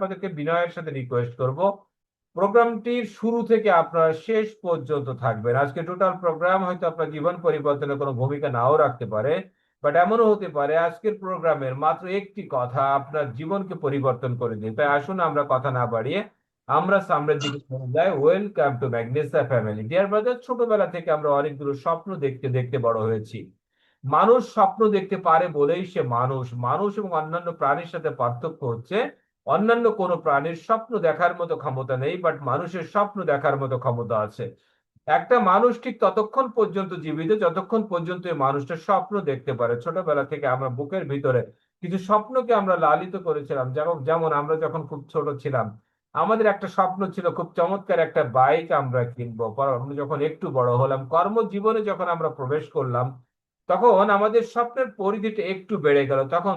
আপনাদেরকে বিনয়ের সাথে রিকোয়েস্ট করব, প্রোগ্রামটির শুরু থেকে আপনারা শেষ পর্যন্ত থাকবেন। আজকে টোটাল প্রোগ্রাম হয়তো আপনার জীবন পরিবর্তনে কোনো ভূমিকা নাও রাখতে পারে, বাট এমনও হতে পারে আজকের প্রোগ্রামের মাত্র একটি কথা আপনার জীবনকে পরিবর্তন করে দিন। তাই আসুন আমরা কথা না বাড়িয়ে আমরা সামনের দিকে চলে যাই। ওয়েলকাম টু ম্যাগনেসা ফ্যামিলি। ডিয়ার ব্রাদার, ছোটবেলা থেকে আমরা অনেকগুলো স্বপ্ন দেখতে দেখতে বড় হয়েছি। মানুষ স্বপ্ন দেখতে পারে বলেই সে মানুষ। মানুষ এবং অন্যান্য প্রাণীর সাথে পার্থক্য হচ্ছে অন্যান্য কোনো প্রাণীর স্বপ্ন দেখার মতো ক্ষমতা নেই, বাট মানুষের স্বপ্ন দেখার মতো ক্ষমতা আছে। একটা মানুষ ঠিক ততক্ষণ পর্যন্ত জীবিত যতক্ষণ পর্যন্ত এই মানুষটা স্বপ্ন দেখতে পারে। ছোটবেলা থেকে আমরা বুকের ভিতরে কিছু স্বপ্নকে আমরা লালিত করেছিলাম। যেমন যেমন আমরা যখন খুব ছোট ছিলাম আমাদের একটা স্বপ্ন ছিল খুব চমৎকার একটা বাইক আমরা কিনবো। পর আমরা যখন একটু বড় হলাম, কর্মজীবনে যখন আমরা প্রবেশ করলাম, তখন আমাদের স্বপ্নের পরিধিটা একটু বেড়ে গেল। তখন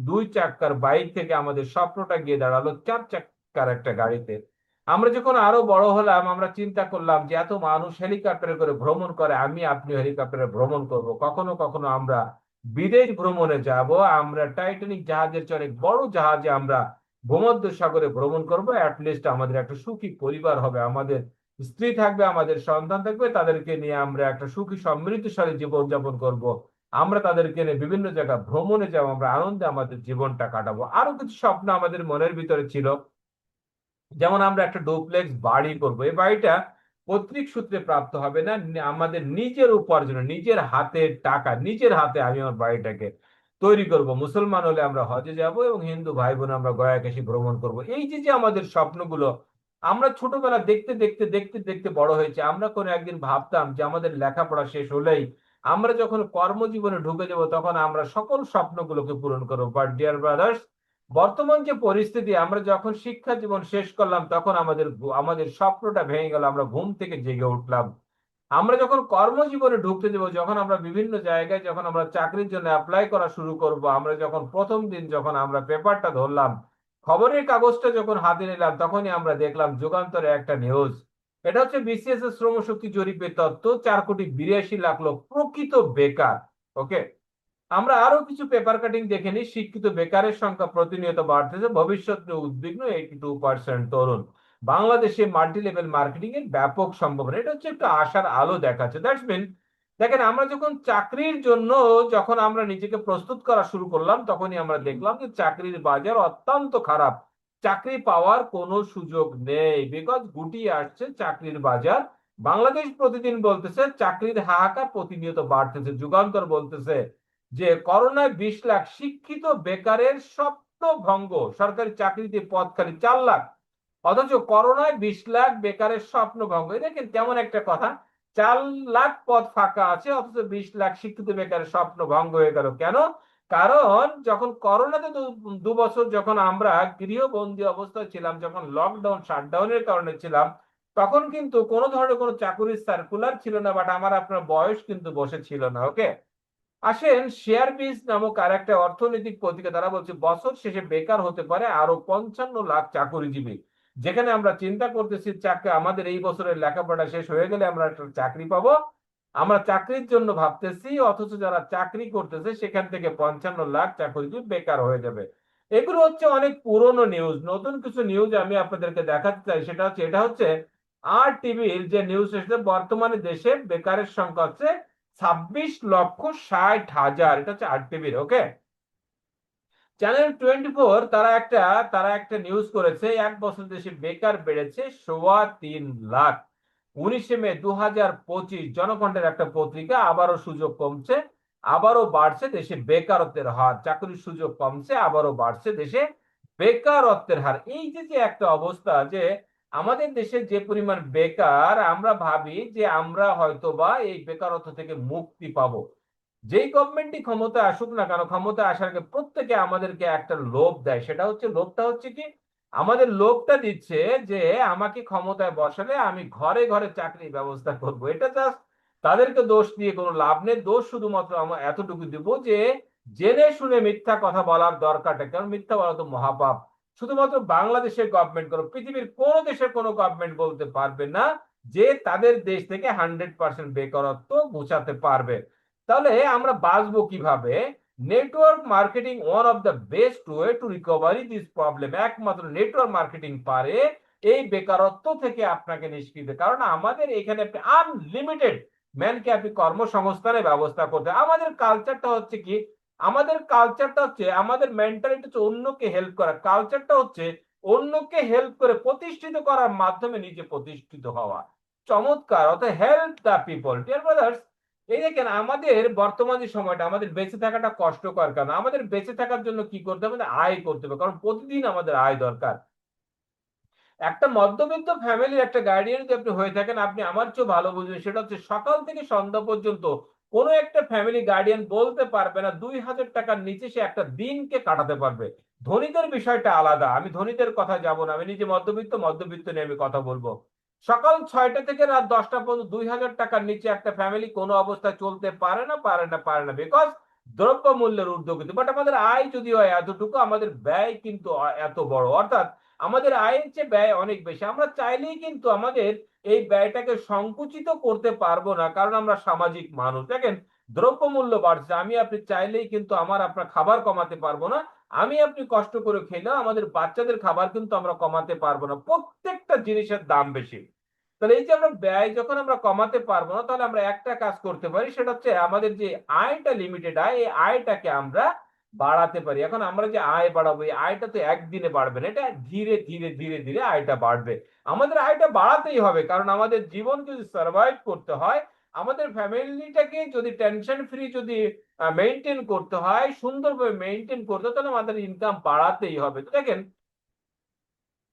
দুই চাক্কার বাইক থেকে আমাদের স্বপ্নটা গিয়ে দাঁড়ালো চার চাক্কার একটা গাড়িতে। আমরা যখন আরো বড় হলাম আমরা চিন্তা করলাম যে এত মানুষ হেলিকপ্টারে করে ভ্রমণ করে, আমি আপনি হেলিকপ্টারে ভ্রমণ করব। কখনো কখনো আমরা বিদেশ ভ্রমণে যাব, আমরা টাইটানিক জাহাজের চেয়ে অনেক বড় জাহাজে আমরা ভূমধ্য সাগরে ভ্রমণ করব। অ্যাটলিস্ট আমাদের একটা সুখী পরিবার হবে, আমাদের স্ত্রী থাকবে, আমাদের সন্তান থাকবে, তাদেরকে নিয়ে আমরা একটা সুখী সমৃদ্ধশালী জীবন যাপন করব। আমরা তাদেরকে নিয়ে বিভিন্ন জায়গায় ভ্রমণে যাব, আমরা আনন্দে আমাদের জীবনটা কাটাবো। আরো কিছু স্বপ্ন আমাদের মনের ভিতরে ছিল। যেমন আমরা একটা ডুপ্লেক্স বাড়ি করব, এই বাড়িটা পৈতৃক সূত্রে প্রাপ্ত হবে না, আমাদের নিজের উপার্জনে নিজের হাতের টাকা নিজের হাতে আমি আমার বাড়িটাকে তৈরি করব। মুসলমান হলে আমরা হজে যাব এবং হিন্দু ভাই বোন আমরা গয়া কাশী ভ্রমণ করব। এই যে যে আমাদের স্বপ্নগুলো আমরা ছোটবেলা দেখতে দেখতে দেখতে দেখতে বড় হয়েছে। আমরা কোনো একদিন ভাবতাম যে আমাদের লেখাপড়া শেষ হলেই আমরা যখন কর্মজীবনে ঢুকে যাব তখন আমরা সকল স্বপ্নগুলোকে পূরণ করবো। বাট ডিয়ার ব্রাদার্স, বর্তমান যে পরিস্থিতি, আমরা যখন শিক্ষা জীবন শেষ করলাম তখন আমাদের আমাদের স্বপ্নটা ভেঙে গেল, আমরা ঘুম থেকে জেগে উঠলাম। আমরা যখন কর্মজীবনে ঢুকতে দেবো, যখন আমরা বিভিন্ন জায়গায় যখন আমরা চাকরির জন্য অ্যাপ্লাই করা শুরু করব, আমরা যখন প্রথম দিন যখন আমরা পেপারটা ধরলাম, খবরের কাগজটা যখন হাতে নিলাম, তখনই আমরা দেখলাম যুগান্তরে একটা নিউজ। এটা হচ্ছে বিসিএস এর শ্রমশক্তি জরিপের তথ্য, 4,82,00,000 লোক প্রকৃত বেকার। ওকে, আমরা আরো কিছু পেপার কাটিং দেখে নিই। শিক্ষিত বেকারের সংখ্যা প্রতিনিয়ত বাড়তেছে, ভবিষ্যৎ নিয়ে উদ্বিগ্ন 82% তরুণ। বাংলাদেশে মাল্টি লেভেল মার্কেটিং এর ব্যাপক সম্ভাবনা, এটা হচ্ছে একটু আশার আলো দেখাচ্ছে। দ্যাটস মিন, দেখেন আমরা যখন চাকরির জন্য যখন আমরা নিজেকে প্রস্তুত করা শুরু করলাম তখনই আমরা দেখলাম যে চাকরির বাজার অত্যন্ত খারাপ। চাকরি পাওয়ার কোনো সুযোগ নেই, বিকজ গুটিয়ে আসছে চাকরির বাজার। বাংলাদেশ প্রতিদিন বলতেছে চাকরির হাহাকার প্রতিনিয়ত বাড়তেছে। যুগান্তর বলতেছে যে করোনায় 20 লাখ শিক্ষিত বেকারের স্বপ্ন ভঙ্গ, সরকারি চাকরিতে পদ খালি 4 লাখ। অথচ করোনায় 20 লাখ বেকারের স্বপ্ন ভঙ্গ। দেখেন কেমন একটা কথা, 4 লাখ পদ ফাঁকা আছে অথচ 20 লাখ শিক্ষিত বেকারের স্বপ্ন ভঙ্গ হয়ে গেল। কেন? কারণ যখন করোনাতে 2 বছর যখন আমরা গৃহবন্দী অবস্থায় ছিলাম, যখন লকডাউন শাটডাউনের কারণে ছিলাম, তখন কিন্তু কোনো ধরনের কোনো চাকুরির সার্কুলার ছিল না, বাট আমার আপনার বয়স কিন্তু বসে ছিল না। ওকে, আসেন শেয়ার বিজ নামক আর একটা অর্থনৈতিক পত্রিকা, তারা বলছে বছর শেষে বেকার হতে পারে আরো 55 লাখ চাকুরিজীবী। যেখানে আমরা চিন্তা করতেছি চাকরি, আমাদের এই বছরের লেখাপড়া শেষ হয়ে গেলে আমরা একটা চাকরি পাবো, আমরা চাকরির জন্য ভাবতেছি, অথচ যারা চাকরি করতেছে সেখান থেকে 55 লাখ চাকুরিজীবী বেকার হয়ে যাবে। এগুলো হচ্ছে অনেক পুরনো নিউজ। নতুন কিছু নিউজ আমি আপনাদেরকে দেখাতে চাই, সেটা হচ্ছে এটা হচ্ছে আর টিভির যে নিউজ এসেছে, বর্তমানে দেশে বেকারের সংখ্যা হচ্ছে 26,60,000। এটা হচ্ছে আর টিভির। ওকে, চ্যানেল 24 তারা একটা নিউজ করেছে, 1 বছর দেশে বেকার বেড়েছে 3.25 লাখ। 19শে মে 2025 জনকণ্ঠের একটা পত্রিকা। আবারও সুযোগ কমছে, আবারও বাড়ছে দেশে বেকারত্বের হার। চাকরির সুযোগ কমছে, আবারও বাড়ছে দেশে বেকারত্বের হার। এই যে যে একটা অবস্থা, যে আমাদের দেশে যে পরিমাণ বেকার, আমরা ভাবি যে আমরা হয়তোবা এই বেকারত্ব থেকে মুক্তি পাবো। যেই গভর্নমেন্টই ক্ষমতা আসুক না কেন, ক্ষমতা আসার আগে প্রত্যেকে আমাদেরকে একটা লোভ দেয়। সেটা হচ্ছে, লোভটা হচ্ছে কি, আমাদের লোভটা দিচ্ছে যে আমাকে ক্ষমতায় বসালে আমি ঘরে ঘরে চাকরির ব্যবস্থা করব। এটা জাস্ট তাদেরকে দোষ দিয়ে কোনো লাভ নেই। দোষ শুধুমাত্র আমরা এতটুকু দিব যে জেনে শুনে মিথ্যা কথা বলার দরকারটা, কারণ মিথ্যা বলা তো মহাপাপ। শুধুমাত্র বাংলাদেশের গভর্নমেন্ট করো, পৃথিবীর কোন দেশের কোনো গভর্নমেন্ট বলতে পারবে না যে তাদের দেশ থেকে 100% বেকারত্ব ঘুচাতে পারবে। তাহলে আমরা বাঁচবো কিভাবে? Network marketing one of the best way to recovery this problem. একমাত্র নেটওয়ার্ক মার্কেটিং পারে এই বেকারত্ব থেকে আপনাকে নিষ্কৃত, কারণ আমাদের এখানে আনলিমিটেড ম্যানকে আপনি কর্মসংস্থানের ব্যবস্থা করতে। আমাদের কালচারটা হচ্ছে কি, আমাদের কালচারটা হচ্ছে, আমাদের মেন্টালিটি হচ্ছে অন্যকে হেল্প করা, কালচারটা হচ্ছে অন্যকে হেল্প করে প্রতিষ্ঠিত করার মাধ্যমে নিজে প্রতিষ্ঠিত হওয়া। চমৎকার, অর্থাৎ help the people. Dear brothers, এই দেখেন আমাদের বর্তমান যে সময়টা, আমাদের বেঁচে থাকাটা কষ্টকর, কারণ আমাদের বেঁচে থাকার জন্য কি করতে হবে, আয় করতে হবে, কারণ প্রতিদিন আমাদের আয় দরকার। একটা মধ্যবিত্ত ফ্যামিলির একটা গার্ডিয়ান যদি আপনি হয়ে থাকেন, আপনি আমার চেয়ে ভালো বুঝবেন। সেটা হচ্ছে সকাল থেকে সন্ধ্যা পর্যন্ত কোনো একটা ফ্যামিলি গার্ডিয়ান বলতে পারবে না 2000 টাকার নিচে সে একটা দিনকে কাটাতে পারবে। ধনীদের বিষয়টা আলাদা, আমি ধনীদের কথা যাব না, আমি নিজে মধ্যবিত্ত, মধ্যবিত্ত নিয়ে আমি কথা বলবো। সকাল 6টা থেকে রাত 10টা পর্যন্ত 2000 টাকার নিচে একটা ফ্যামিলি কোনো অবস্থায় চলতে পারে না, পারে না, পারে না, বিকজ দ্রব্য মূল্যের ঊর্ধ্বগতি। বাট আমাদের আয় যদি হয় এতটুকু, আমাদের ব্যয় কিন্তু এত বড়, অর্থাৎ আমাদের আয়ের চেয়ে ব্যয় অনেক বেশি। আমরা চাইলেই কিন্তু আমাদের এই ব্যয়টাকে সংকুচিত করতে পারবো না, কারণ আমরা সামাজিক মানুষ। দেখেন দ্রব্যমূল্য বাড়ছে, আমি আপনি চাইলেই কিন্তু আমার আপনার খাবার কমাতে পারবো না। আমি আপনি কষ্ট করে খেলেও আমাদের বাচ্চাদের খাবার কিন্তু আমরা কমাতে পারবো না, প্রত্যেকটা জিনিসের দাম বেশি। তাহলে এই যে আমরা ব্যয় যখন আমরা কমাতে পারবো না, তাহলে আমরা একটা কাজ করতে পারি, সেটা হচ্ছে আমাদের যে আয়টা লিমিটেড আয়, এই আয়টাকে আমরা বাড়াতে পারি। এখন আমরা যে আয় বাড়াবো, এই আয়টা তো একদিনে বাড়বে না, এটা ধীরে ধীরে ধীরে ধীরে আয়টা বাড়বে। আমাদের আয়টা বাড়াতেই হবে, কারণ আমাদের জীবন যদি সার্ভাইভ করতে হয়, আমাদের ফ্যামিলিটাকে যদি টেনশন ফ্রি যদি মেনটেন করতে হয়, সুন্দরভাবে মেনটেন করতে হয়, তাহলে আমাদের ইনকাম বাড়াতেই হবে। তো দেখেন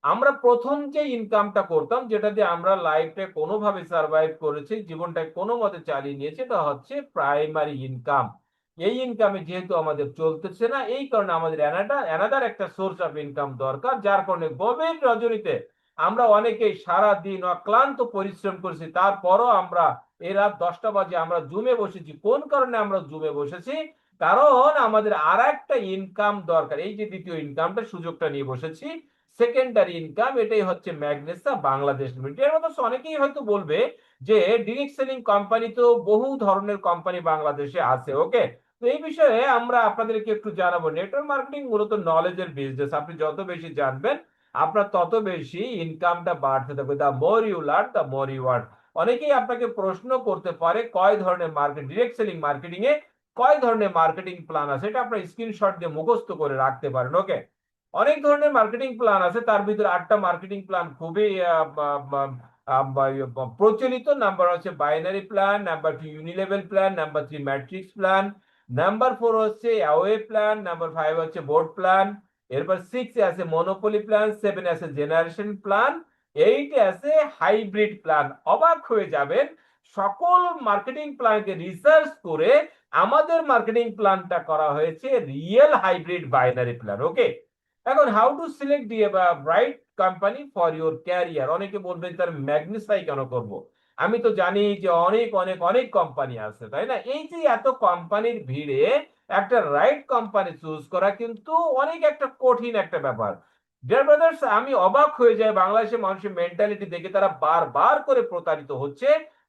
আমরা প্রথম যে ইনকামটা করতাম, যেটা দিয়ে আমরা লাইফে কোনোভাবে সার্ভাইভ করেছি, জীবনটাকে কোনো মতে চালিয়ে নিয়েছে, এটা হচ্ছে প্রাইমারি ইনকাম। এই ইনকামে যেহেতু আমাদের চলতেছে না, এই কারণে আমাদের অ্যানাদার একটা সোর্স অফ ইনকাম দরকার, যার কারণে গভীর রজনীতে আমরা অনেকেই সারা দিন অক্লান্ত পরিশ্রম করেছি, তারপরও আমরা এই রাত 10টা বাজে আমরা জুমে বসেছি। কোন কারণে আমরা জুমে বসেছি? কারণ আমাদের আর একটা ইনকাম দরকার। এই যে দ্বিতীয় ইনকামটা, সুযোগটা নিয়ে বসেছি, সেকেন্ডারি ইনকাম, এটাই হচ্ছে ম্যাগনেসা বাংলাদেশ লিমিটেড। এর মধ্যে অনেকেই হয়তো বলবে যে ডিরেক্ট সেলিং কোম্পানি তো বহু ধরনের কোম্পানি বাংলাদেশে আছে, ওকে। তো এই বিষয়ে আমরা আপনাদেরকে একটু জানাবো। নেটওয়ার্ক মার্কেটিং মূলত নলেজের বিজনেস, আপনি যত বেশি জানবেন আপনার তত বেশি ইনকামটা বাড়তে থাকবে। The more you learn the more you earn. অনেকেই আপনাকে প্রশ্ন করতে পারে কয় ধরনের মার্কেট, ডিরেক্ট সেলিং মার্কেটিং এ কয় ধরনের মার্কেটিং প্ল্যান আছে, এটা আপনার স্ক্রিনশট দিয়ে মুখস্থ করে রাখতে পারেন, ওকে। অনেক ধরনের মার্কেটিং প্ল্যান আছে, তার ভিতরে 8টা মার্কেটিং প্ল্যান খুবই প্রচলিত। নাম্বার হচ্ছে binary plan, number 2 unilevel plan, number 3 matrix plan, number 4 হচ্ছে অ্যাওয়ে প্ল্যান, নাম্বার 5 হচ্ছে বোর্ড প্ল্যান, এরপর 6 এ আছে মনোপলি প্ল্যান, 7 এ আছে জেনারেশন প্ল্যান, 8 এ আছে হাইব্রিড প্ল্যান। অবাক হয়ে যাবেন, সকল মার্কেটিং প্ল্যানকে রিসার্চ করে আমাদের মার্কেটিং প্ল্যানটা করা হয়েছে রিয়েল হাইব্রিড বাইনারি প্ল্যান, ওকে। এখন how to select the right company for your career. অনেকে বলবেন তার ম্যাগনিফাই কেন করব, আমি তো জানি যে অনেক অনেক অনেক কোম্পানি আছে, তাই না? এই যে এত কোম্পানির ভিড়ে একটা রাইট কোম্পানি চুজ করা কিন্তু অনেক একটা কঠিন একটা ব্যাপার। ডিয়ার ব্রাদার্স, আমি অবাক হয়ে যাই বাংলাদেশের মানুষের মেন্টালিটি দেখে। তারা বারবার করে প্রতারিত হচ্ছে,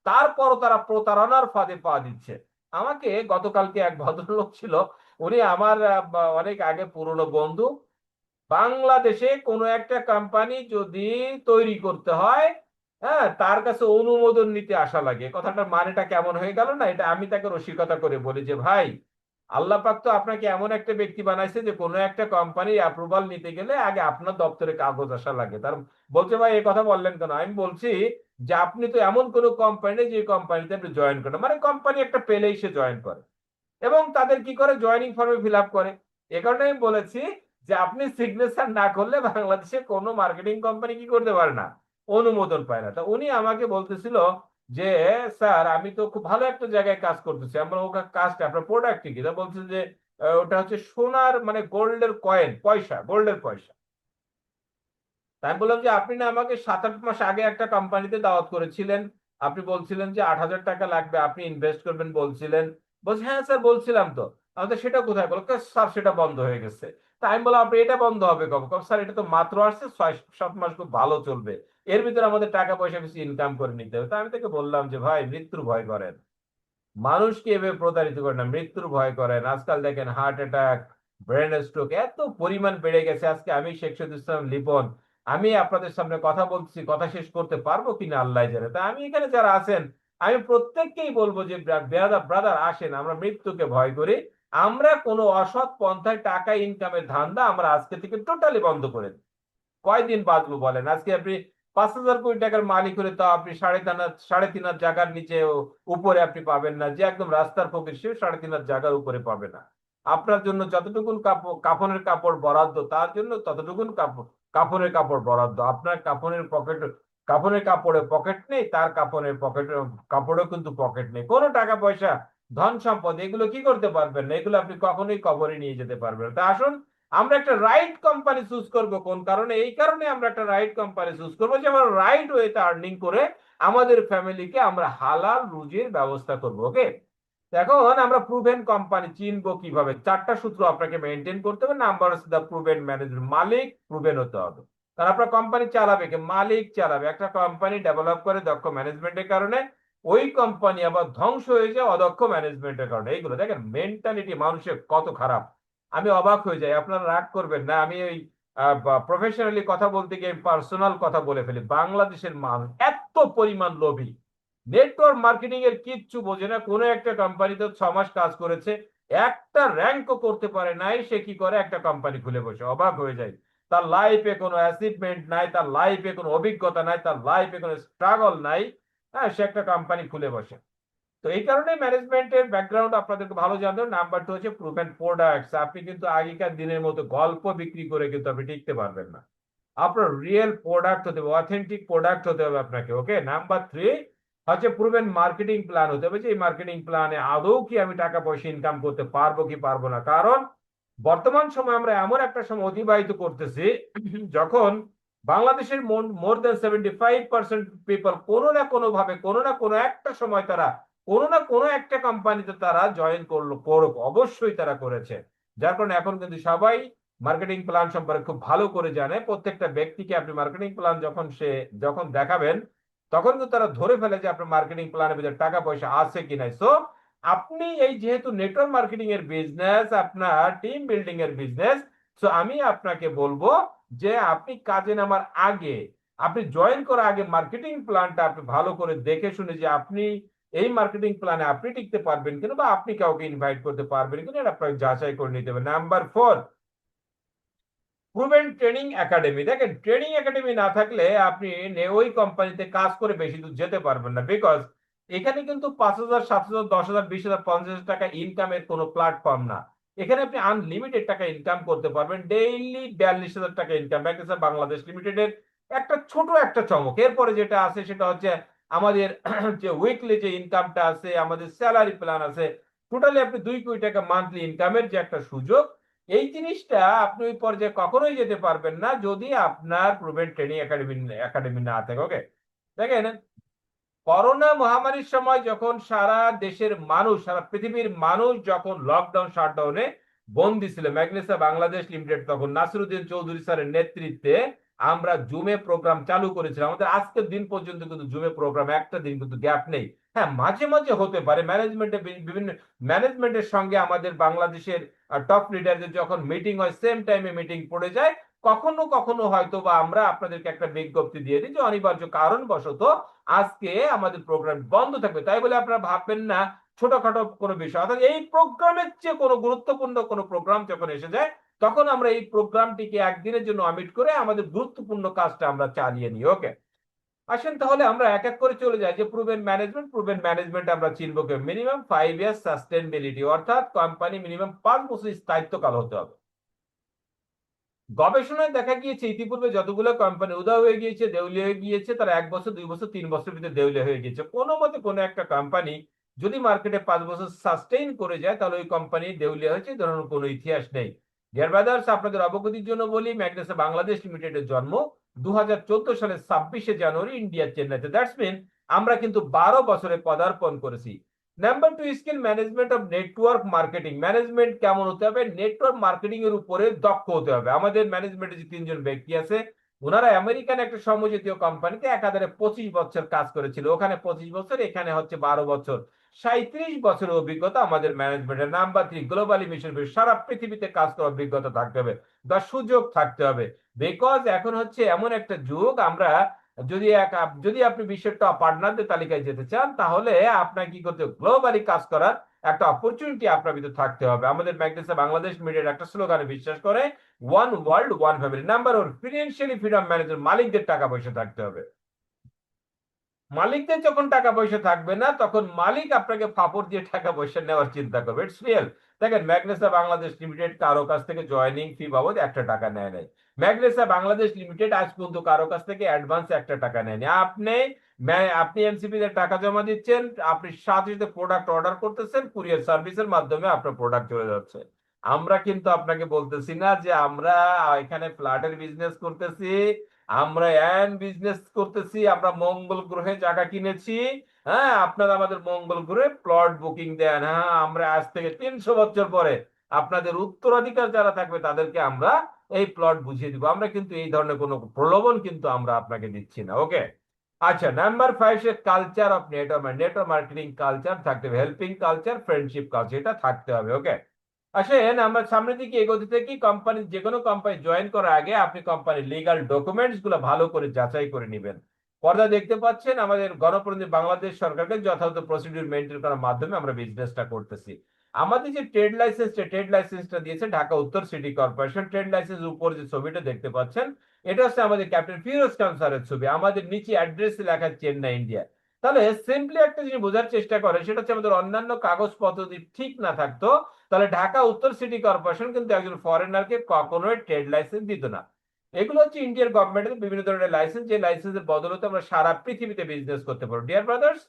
তারপরও তারা প্রতারণার ফাঁদে পা দিচ্ছে। আমাকে গতকালকে এক ভদ্রলোক ছিল, উনি আমার অনেক আগে পুরনো বন্ধু। বাংলাদেশে কোনো একটা কোম্পানি যদি তৈরি করতে হয়, হ্যাঁ, তার কাছে অনুমোদন নিতে আসা লাগে। কথাটার মানেটা কেমন হয়ে গেল না? এটা আমি তাকে রসিকতা করে বলি যে ভাই, আল্লাহ পাক তো আপনাকে এমন একটা ব্যক্তি বানাইছে যে কোনো একটা কোম্পানির অ্যাপ্রুভাল নিতে গেলে আগে আপনার দপ্তরে কাগজ আসা লাগে। তার বলছে ভাই এই কথা বললেন কেন? আমি বলছি যে আপনি তো এমন কোনো কোম্পানি যে কোম্পানিতে আপনি জয়েন করেন, মানে কোম্পানি একটা পেলেই সে জয়েন করে, এবং তাদের কি করে জয়নিং ফর্মে ফিল আপ করে। এ কারণে আমি বলেছি যে আপনি সিগনেচার না করলে বাংলাদেশে কোনো মার্কেটিং কোম্পানি কি করতে পারে না, অনুমোদন পায় না। তো উনি আমাকে বলতেছিল যে স্যার আমি তো খুব ভালো একটা জায়গায় কাজ করতেছি। আমরা ওখানে কাজটা আপনার প্রোডাক্ট কি, তা বলছে যে ওটা হচ্ছে সোনার মানে গোল্ডের কয়েন, পয়সা, গোল্ডের পয়সা। তাই আমি বললাম যে আপনি না আমাকে 7-8 মাস আগে একটা কোম্পানিতে দাওয়াত করেছিলেন, আপনি বলছিলেন যে 8,000 টাকা লাগবে, আপনি ইনভেস্ট করবেন বলছিলেন। বলছে হ্যাঁ স্যার বলছিলাম তো। আমাদের সেটা কোথায়? বলো স্যার সেটা বন্ধ হয়ে গেছে। তাই আমি বললাম আপনি এটা বন্ধ হবে কবে? স্যার এটা তো মাত্র আসছে, 6-7 মাস খুব ভালো চলবে, এর ভিতরে আমাদের টাকা পয়সা কিছু ইনকাম করে নিতে হবে। তা আমি তাকে বললাম যে ভাই মৃত্যুর ভয় করেন, মানুষকে এভাবে প্রতারিত করেন না, মৃত্যুর ভয় করেন। আজকাল দেখেন হার্ট অ্যাটাক, ব্রেন স্ট্রোক এত পরিমাণ বেড়ে গেছে। আজকে আমি শেখ শহীদুল ইসলাম লিপন, আমি আপনাদের সামনে কথা বলছি, কথা শেষ করতে পারবো কিনা আল্লাহ জানে। তা আমি এখানে যারা আছেন, আমি প্রত্যেককেই বলবো যে ব্রাদার ব্রাদার আসেন, আমরা মৃত্যুকে ভয় করি। আমরা কোনো অসৎ পন্থায় টাকা ইনকামের ধান্দা আমরা আজকে থেকে টোটালি বন্ধ করে দিই। কয়দিন বাঁচবো বলেন? আজকে আপনি 5,000 কোটি টাকার মালিক হলে তো আপনি সাড়ে তিন হাত জায়গার নিচে উপরে আপনি পাবেন না। যে একদম রাস্তার ফকির সেও 3.5 হাত জায়গার উপরে পাবে না। আপনার জন্য যতটুকুন কাফনের কাপড় বরাদ্দ, তার জন্য ততটুকুন কাফনের কাপড় বরাদ্দ। আপনার কাফনের কাপড়ে পকেট নেই, তার কাপড়েও কিন্তু পকেট নেই। কোনো টাকা পয়সা, ধন সম্পদ এগুলো কি করতে পারবেন না, এগুলো আপনি কখনোই কবরে নিয়ে যেতে পারবেন না। তা আসুন আমরা একটা রাইট কোম্পানি চুজ করব। কোন কারণে? এই কারণে আমরা একটা রাইট কোম্পানি চুজ করবো যে আমরা রাইট ওয়েতে আর্নিং করে আমাদের ফ্যামিলিকে আমরা হালাল রুজির ব্যবস্থা করব। ওকে, এখন আমরা প্রুভেন কোম্পানি চিনবো কিভাবে? 4টা সূত্র আপনাকে মেনটেন করতে হবে। নাম্বার হচ্ছে দা প্রুভেন ম্যানেজার, মালিক প্রুভেন হতে হবে। কারণ আপনার কোম্পানি চালাবে কে? মালিক চালাবে। একটা কোম্পানি ডেভেলপ করে দক্ষ ম্যানেজমেন্টের কারণে, ওই কোম্পানি আবার ধ্বংস হয়ে যায় অদক্ষ ম্যানেজমেন্টের কারণে। এইগুলো দেখেন মেন্টালিটি মানুষের কত খারাপ, আমি অবাক হয়ে যাই। আপনারা রাগ করবেন না, আমি ওই প্রফেশনালি কথা বলতে গিয়ে পার্সোনাল কথা বলে ফেলি। বাংলাদেশের মানুষ এত পরিমাণ লোভী, নেটওয়ার্ক মার্কেটিং এর কিচ্ছু বোঝে না। কোনো একটা কোম্পানিতে 6 মাস কাজ করেছে, একটা র্যাঙ্কও করতে পারে নাই, সে কি করে? একটা কোম্পানি খুলে বসে। অবাক হয়ে যায়। তার লাইফে কোনো অ্যাচিভমেন্ট নাই, তার লাইফে কোনো অভিজ্ঞতা নাই, তার লাইফে কোনো স্ট্রাগল নাই। হ্যাঁ, সে একটা কোম্পানি খুলে বসে। তো এই কারণে ম্যানেজমেন্টের ব্যাকগ্রাউন্ড আপনাদেরকে ভালো জানতে হবে। নাম্বার 2 হচ্ছে প্রুভেন প্রোডাক্টস। আপনি কিন্তু আগেকার দিনের মতো গল্প বিক্রি করে কিন্তু আপনি টিকতে পারবেন না। আপনার রিয়েল প্রোডাক্ট হতে হবে, অথেন্টিক প্রোডাক্ট হতে হবে আপনাকে। ওকে, নাম্বার 3 হচ্ছে প্রুভেন মার্কেটিং প্ল্যান হতে হবে, যে এই মার্কেটিং প্ল্যানে আদৌ কি আমি টাকা পয়সা ইনকাম করতে পারবো কি পারবো না। কারণ বর্তমান সময় আমরা এমন একটা সময় অতিবাহিত করতেছি যখন বাংলাদেশের মোর দেন 75% পিপল কোনো না কোনো ভাবে, কোনো না কোনো একটা সময় তারা কোনো না কোনো একটা কোম্পানিতে তারা জয়েন করলো, অবশ্যই তারা করেছে। যার কারণে এখন কিন্তু সবাই মার্কেটিং প্ল্যান সম্পর্কে খুব ভালো করে জানে। প্রত্যেকটা ব্যক্তিকে আপনি মার্কেটিং প্ল্যান যখন দেখাবেন, তখন কিন্তু তারা ধরে ফেলে যে আপনার মার্কেটিং প্ল্যানের ভিতরে টাকা পয়সা আছে কি নাই। সো আপনি এই যেহেতু নেটওয়ার্ক মার্কেটিং এর বিজনেস, আপনার টিম বিল্ডিং এর বিজনেস, সো আমি আপনাকে বলবো যে আপনি কাজে নামার আগে, আপনি জয়েন করার আগে মার্কেটিং প্ল্যানটা আপনি ভালো করে দেখে শুনে, যে আপনি এই মার্কেটিং প্ল্যানে আপনি টিকতে পারবেন কিনা, বা আপনি কাউকে ইনভাইট করতে পারবেন কিনা, এটা আপনাকে যাচাই করে নিতে হবে। Number 4, proven training academy. দেখেন, ট্রেনিং একাডেমি না থাকলে আপনি ওই কোম্পানিতে কাজ করে বেশি দূর যেতে পারবেন না। বিকজ এখানে কিন্তু 5,000, 7,000, 10,000, 20,000, 50,000 টাকা ইনকামের কোনো প্ল্যাটফর্ম না। এখানে আপনি আনলিমিটেড টাকা ইনকাম করতে পারবেন। ডেইলি 42,000 টাকা ইনকাম। বাংলাদেশ লিমিটেডের একটা ছোট একটা চমক। এরপরে যেটা আছে সেটা হচ্ছে আমাদের যে উইকলি যে ইনকামটা আছে, আমাদের স্যালারি প্ল্যান আছে। টোটালি আপনি 2 কোটি টাকা মান্থলি ইনকামের যে একটা সুযোগ, এই জিনিসটা আপনি ওই পর্যায়ে কখনোই যেতে পারবেন না যদি আপনার প্রুভেন ট্রেনিং একাডেমি না থাকে। ওকে, দেখেন করোনা মহামারীর সময় যখন সারা দেশের মানুষ, সারা পৃথিবীর মানুষ যখন লকডাউন শাটডাউনে বন্দি ছিল, ম্যাগনেসা বাংলাদেশ লিমিটেড তখন নাসিরুদ্দিন চৌধুরী স্যারের নেতৃত্বে আমরা জুমে প্রোগ্রাম চালু করেছিলাম। আমাদের আজকের দিন পর্যন্ত কিন্তু জুমে প্রোগ্রাম একটা দিন কিন্তু গ্যাপ নেই। হ্যাঁ, মাঝে মাঝে হতে পারে বিভিন্ন ম্যানেজমেন্টের সঙ্গে আমাদের বাংলাদেশের টপ লিডারদের যখন মিটিং হয়, সেম টাইমে মিটিং পড়ে যায়। কখনো কখনো হয়তো বা আমরা আপনাদেরকে একটা বিজ্ঞপ্তি দিয়ে দিই যে অনিবার্য কারণবশত আজকে আমাদের প্রোগ্রাম বন্ধ থাকবে। তাই বলে আপনারা ভাববেন না ছোটখাটো কোনো বিষয়। অর্থাৎ এই প্রোগ্রামের চেয়ে কোনো গুরুত্বপূর্ণ কোনো প্রোগ্রাম যখন এসে যায়, তখন আমরা এই প্রোগ্রামটিকে একদিনের জন্য অমিট করে আমাদের গুরুত্বপূর্ণ কাজটা আমরা চালিয়ে নিই। ওকে, আসেন তাহলে আমরা এক এক করে চলে যাই যে প্রুভেন ম্যানেজমেন্ট আমরা চিনবো কি? মিনিমাম 5 ইয়ার সাস্টেইনেবিলিটি, অর্থাৎ কোম্পানি মিনিমাম 5 বছর স্থায়িত্বকাল হতে হবে। গবেষণায় দেখা গিয়েছে ইতিপূর্বে যতগুলো কোম্পানি উদয় হয়ে গিয়েছে, দেউলিয়া হয়ে গিয়েছে, তারা 1 বছর, 2 বছর, 3 বছরের ভিতরে দেউলিয়া হয়ে গিয়েছে। কোনো মতে কোনো একটা কোম্পানি যদি মার্কেটে 5 বছর সাস্টেইন করে যায়, তাহলে ওই কোম্পানি দেউলিয়া হয়েছে ধরুন কোনো ইতিহাস নেই। ডিয়ার ব্রাদার্স, আপনাদের অবগতির জন্য বলি, ম্যাগনেসা বাংলাদেশ লিমিটেডের জন্ম 2014 সালের 26শে জানুয়ারি ইন্ডিয়ার চেন্নাইতে। দ্যাটস মিন আমরা কিন্তু 12 বছরে পদার্পণ করেছি। Number 2, skill management of network marketing. Management কেমন হতে হবে? নেটওয়ার্ক মার্কেটিং এর উপরে দক্ষ হতে হবে। আমাদের ম্যানেজমেন্টে যে 3 জন ব্যক্তি আছে, ওনারা আমেরিকান একটা সমজাতীয় কোম্পানিতে একাধারে 25 বছর কাজ করেছিল। ওখানে 25 বছর, এখানে হচ্ছে 12 বছর। 37 বছরের অভিজ্ঞতা আমাদের ম্যানেজমেন্টের। নাম্বার 3, গ্লোবালি মিশন, সারা পৃথিবীতে কাজ করার অভিজ্ঞতা থাকতে হবে বা সুযোগ থাকতে হবে। বিকজ এখন হচ্ছে এমন একটা যুগ, আমরা যদি আপনি বিশ্বের টপ পার্টনারদের তালিকায় যেতে চান, তাহলে আপনাকে কি করতে হবে? গ্লোবালি কাজ করার একটা অপরচুনিটি আপনার ভিতরে থাকতে হবে। আমাদের ম্যাগনেসা বাংলাদেশ মিডিয়ার একটা স্লোগানে বিশ্বাস করে, one world one family. Number 1, financially freedom manager, মালিকদের টাকা পয়সা থাকতে হবে। মালিকদের যখন টাকা পয়সা থাকবে না, তখন মালিক আপনাকে ফাপড় দিয়ে টাকা পয়সা নেওয়ার চিন্তা করবে। It's real. দেখেন, ম্যাগনেসা বাংলাদেশ লিমিটেড কারো কাছ থেকে জয়নিং ফি বাবদ 1 টাকা নেয় নাই। ম্যাগনেসা বাংলাদেশ লিমিটেড আজ পর্যন্ত কারো কাছ থেকে অ্যাডভান্স 1 টাকা নেয়নি। আপনি এমসিপি তে টাকা জমা দিচ্ছেন, আপনি সাথে সাথে প্রোডাক্ট অর্ডার করতেছেন, কুরিয়ার সার্ভিসের মাধ্যমে আপনার প্রোডাক্ট চলে যাচ্ছে। আমরা কিন্তু আপনাকে বলতেছি না যে আমরা এখানে ফ্ল্যাটের বিজনেস করতেছি, আমরা বিজনেস করতেছি, আমরা মঙ্গল গ্রহে জায়গা কিনেছি। হ্যাঁ, আপনারা আমাদের মঙ্গল গ্রহে প্লট বুকিং দেন। হ্যাঁ, আমরা আজ থেকে 300 বছর পরে আপনাদের উত্তরাধিকার যারা থাকবে তাদেরকে আমরা এই প্লট বুঝিয়ে দিব। আমরা কিন্তু এই ধরনের কোনো প্রলোভন কিন্তু আমরা আপনাকে দিচ্ছি না। ওকে। আচ্ছা, নাম্বার 5 এর culture of network marketing culture থাকতে হবে, হেল্পিং কালচার, ফ্রেন্ডশিপ কালচার, এটা থাকতে হবে। ওকে। আসেন আমরা সামনের দিকে এগোতে থাকি। কোম্পানি, যে কোনো কোম্পানি জয়েন করার আগে আপনি কোম্পানির লিগাল ডকুমেন্টস গুলো ভালো করে যাচাই করে নেবেন। পর্দা দেখতে পাচ্ছেন, আমাদের গণপ্রজাতন্ত্রী বাংলাদেশ সরকারকে যথাযথ প্রসিডিউর মেনটেন করার মাধ্যমে আমরা বিজনেসটা করতেছি। আমাদের যে ট্রেড লাইসেন্সটা দিয়েছে ঢাকা উত্তর সিটি কর্পোরেশন, ট্রেড লাইসেন্স উপর যে ছবিটা দেখতে পাচ্ছেন, এটা হচ্ছে আমাদের ক্যাপ্টেন ফিরোজ খান স্যারের ছবি। আমাদের নিচে অ্যাড্রেস লেখা চেন্নাই, ইন্ডিয়া। তাহলে সিম্পলি একটা জিনিস বোঝার চেষ্টা করেন, সেটা হচ্ছে আমাদের অন্যান্য কাগজপত্র যদি ঠিক না থাকতো, তাহলে ঢাকা উত্তর সিটি কর্পোরেশন কিন্তু একজন ফরেনারকে কখনোই ট্রেড লাইসেন্স দিত না। এগুলো হচ্ছে ইন্ডিয়ার গভর্নমেন্টের বিভিন্ন ধরনের লাইসেন্স, যে লাইসেন্সের বদলতে আমরা সারা পৃথিবীতে বিজনেস করতে পারবো। ডিয়ার ব্রাদার্স,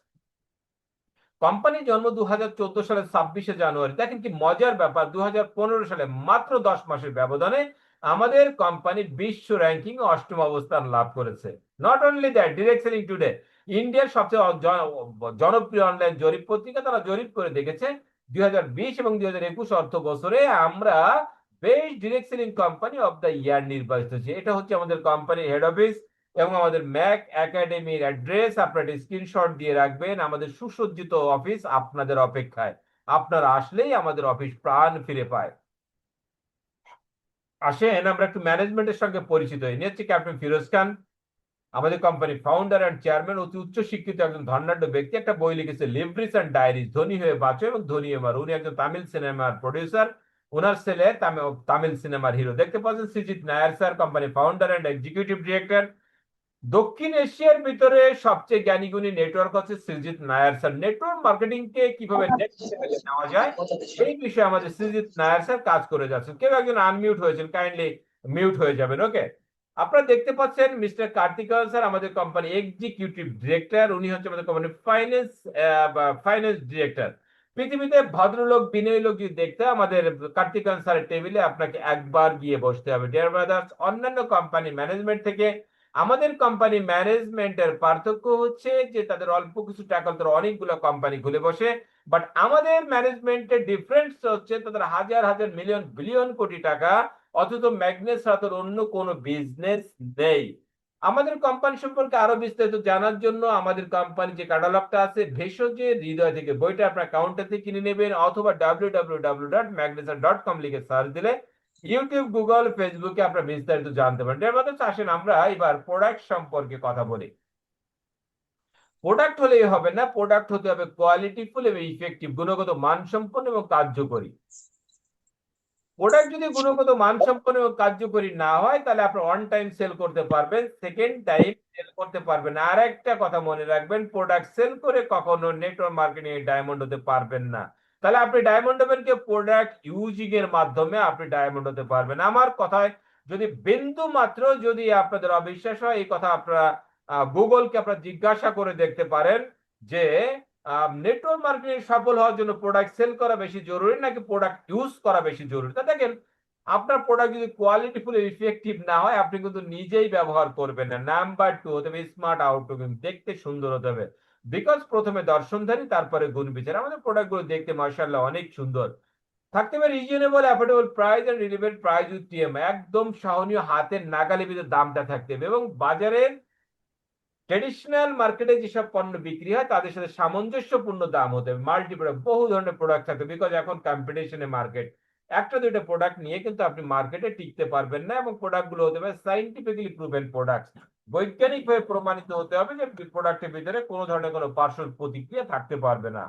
কোম্পানির জন্ম 2014 সালের 26শে জানুয়ারি। দেখেন কি মজার ব্যাপার, 2015 সালে মাত্র 10 মাসের ব্যবধানে আমাদের কোম্পানি বিশ্ব র্যাঙ্কিং 8ম অবস্থান লাভ করেছে। Not only that, direct selling today, ইন্ডিয়ার সবচেয়ে জনপ্রিয় অনলাইন জরিপ পত্রিকা, তারা জরিপ করে দেখেছে 2020 এবং 2021 অর্থ বছরে আমরা best direct selling company of the year নির্বাচিত হয়েছে। এটা হচ্ছে আমাদের কোম্পানির হেড অফিস এবং আমাদের ম্যাক একাডেমির অ্যাড্রেস আপনারা স্ক্রিনশট দিয়ে রাখবেন। আমাদের সুসজ্জিত অফিস আপনাদের অপেক্ষায়, আপনারা আসলেই আমাদের অফিস প্রাণ ফিরে পায়। আসেন আমরা একটু ম্যানেজমেন্টের সঙ্গে পরিচিত হই। হচ্ছে ক্যাপ্টেন ফিরোজ খান, আমাদের কোম্পানির ফাউন্ডার অ্যান্ড চেয়ারম্যান, অতি উচ্চ শিক্ষিত একজন ধনাঢ্য ব্যক্তি। একটা বই লিখেছে, লিভরিস অ্যান্ড ডায়েরিজ, ধনী হয়ে বাঁচো এবং ধনী হয়ে মারো। উনি একজন তামিল সিনেমার প্রডিউসার, ওনার ছেলে তামিল সিনেমার হিরো। দেখতে পাচ্ছেন Srijit Nair sir, company founder and executive director. দক্ষিণ এশিয়ার ভিতরে সবচেয়ে জ্ঞানীগুণী নেটওয়ার্ক হচ্ছে Srijit Nair sir. Network marketing কে কিভাবে নেক্সট লেভেলে নেওয়া যায়, এই বিষয়ে আমাদের সৃজিত নায়ার স্যার কাজ করে যাচ্ছেন। কেউ একজন আনমিউট হয়েছেন, কাইন্ডলি মিউট হয়ে যাবেন। ওকে। আপনারা দেখতে পাচ্ছেন মিস্টার কার্তিকেয়ন স্যার, আমাদের কোম্পানি এক্সিকিউটিভ ডিরেক্টর। উনি হচ্ছে আমাদের কোম্পানি ফাইন্যান্স ডিরেক্টর। পৃথিবীতে ভদ্রলোক বিনয়ী লোক যদি দেখতে হয়, আমাদের কার্তিকেয়ন স্যারের টেবিলে আপনাকে একবার গিয়ে বসতে হবে। ডিয়ার ব্রাদার্স, অন্যান্য কোম্পানি ম্যানেজমেন্ট থেকে আমাদের কোম্পানি ম্যানেজমেন্টের পার্থক্য হচ্ছে যে তাদের অল্প কিছু টাকা, তারা অনেকগুলো কোম্পানি খুলে বসে। বাট আমাদের ম্যানেজমেন্টের ডিফারেন্স হচ্ছে তাদের হাজার হাজার মিলিয়ন বিলিয়ন কোটি টাকা, অথচ ম্যাগনেস রাতের অন্য কোনো বিজনেস নেই। আমাদের কোম্পানি সম্পর্কে আরো বিস্তারিত জানার জন্য আমাদের কোম্পানি যে ক্যাটালগটা আছে, ভেষজের হৃদয় থেকে, বইটা আপনার কাউন্টার থেকে কিনে নেবেন, অথবা www.magnesa.com লিখে সার্চ দিলে ইউটিউব, গুগল, ফেসবুকে আপনারা বিস্তারিত জানতে পারেন। এর মধ্যে আসেন আমরা এবার প্রোডাক্ট সম্পর্কে কথা বলি। প্রোডাক্ট হলেই হবে না, প্রোডাক্ট হতে হবে কোয়ালিটিফুল এবং ইফেক্টিভ, গুণগত মানসম্পন্ন এবং কার্যকরী। প্রোডাক্ট যদি গুণগত মানসম্পন্ন এবং কার্যকরী না হয়, তাহলে আপনি অন টাইম সেল করতে পারবেন, সেকেন্ড টাইম সেল করতে পারবেন না। আর একটা কথা মনে রাখবেন, প্রোডাক্ট সেল করে কখনো নেটওয়ার্ক মার্কেটিং এ ডায়মন্ড হতে পারবেন না। তাহলে আপনি ডায়মন্ড হবেন কি প্রোডাক্ট ইউজিং এর মাধ্যমে, আপনি ডায়মন্ড হতে পারবেন। আমার কথায় যদি বিন্দু মাত্র যদি আপনাদের অবিশ্বাস হয়, এই কথা আপনারা গুগলকে আপনারা জিজ্ঞাসা করে দেখতে পারেন যে নেটওয়ার্ক মার্কেটিং সফল হওয়ার জন্য প্রোডাক্ট সেল করা বেশি জরুরি নাকি প্রোডাক্ট ইউজ করা বেশি জরুরি। তা দেখেন, আপনার প্রোডাক্ট যদি কোয়ালিটিফুল ইফেক্টিভ না হয়, আপনি কিন্তু নিজেই ব্যবহার করবেন না। নাম্বার 2 হতে হবে স্মার্ট আউটলুকিং, দেখতে সুন্দর হতে হবে। বিকজ প্রথমে দর্শনধারী, তারপরে গুণ বিচার। আমাদের প্রোডাক্ট গুলো দেখতে মাশাআল্লাহ অনেক সুন্দর। থাকতে হবে reasonable affordable price and relevant price with TM, একদম সহনীয় হাতের নাগালের ভিতরে দামটা থাকতে হবে। এবং বাজারের ট্রেডিশনাল মার্কেটে যেসব পণ্য বিক্রি হয় তাদের সাথে সামঞ্জস্যপূর্ণ দাম হতে হবে, মাল্টি প্রোডাক্ট, বহু ধরনের প্রোডাক্ট থাকবে, বিকজ এখন কম্পিটিশনে মার্কেট, একটা দুইটা প্রোডাক্ট নিয়ে কিন্তু আপনি মার্কেটে টিকতে পারবেন না। এবং প্রোডাক্ট গুলো হতে হবে সাইন্টিফিক্যালি প্রুভেন প্রোডাক্ট, বৈজ্ঞানিকভাবে প্রমাণিত হতে হবে যে প্রোডাক্টের ভিতরে কোনো ধরনের কোনো পার্শ্ব প্রতিক্রিয়া থাকতে পারবে না।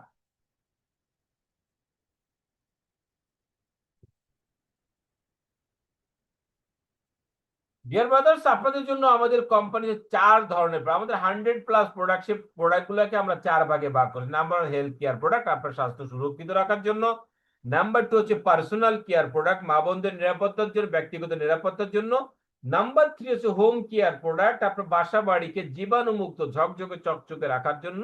ডিয়ার ব্রাদার্স, আপনাদের জন্য আমাদের কোম্পানিতে 4 ধরনের, আমাদের 100+ প্রোডাক্ট, সে প্রোডাক্ট গুলোকে আমরা 4 ভাগে ভাগ করি। নাম্বার 1 হেলথ কেয়ার প্রোডাক্ট, আপনার স্বাস্থ্য সুরক্ষিত রাখার জন্য। নাম্বার 2 হচ্ছে পার্সোনাল কেয়ার প্রোডাক্ট, মা বোনদের নিরাপত্তার জন্য, ব্যক্তিগত নিরাপত্তার জন্য। নাম্বার 3 হচ্ছে হোম কেয়ার প্রোডাক্ট, আপনার বাসা বাড়িকে জীবাণুমুক্ত ঝকঝকে চকচকে রাখার জন্য।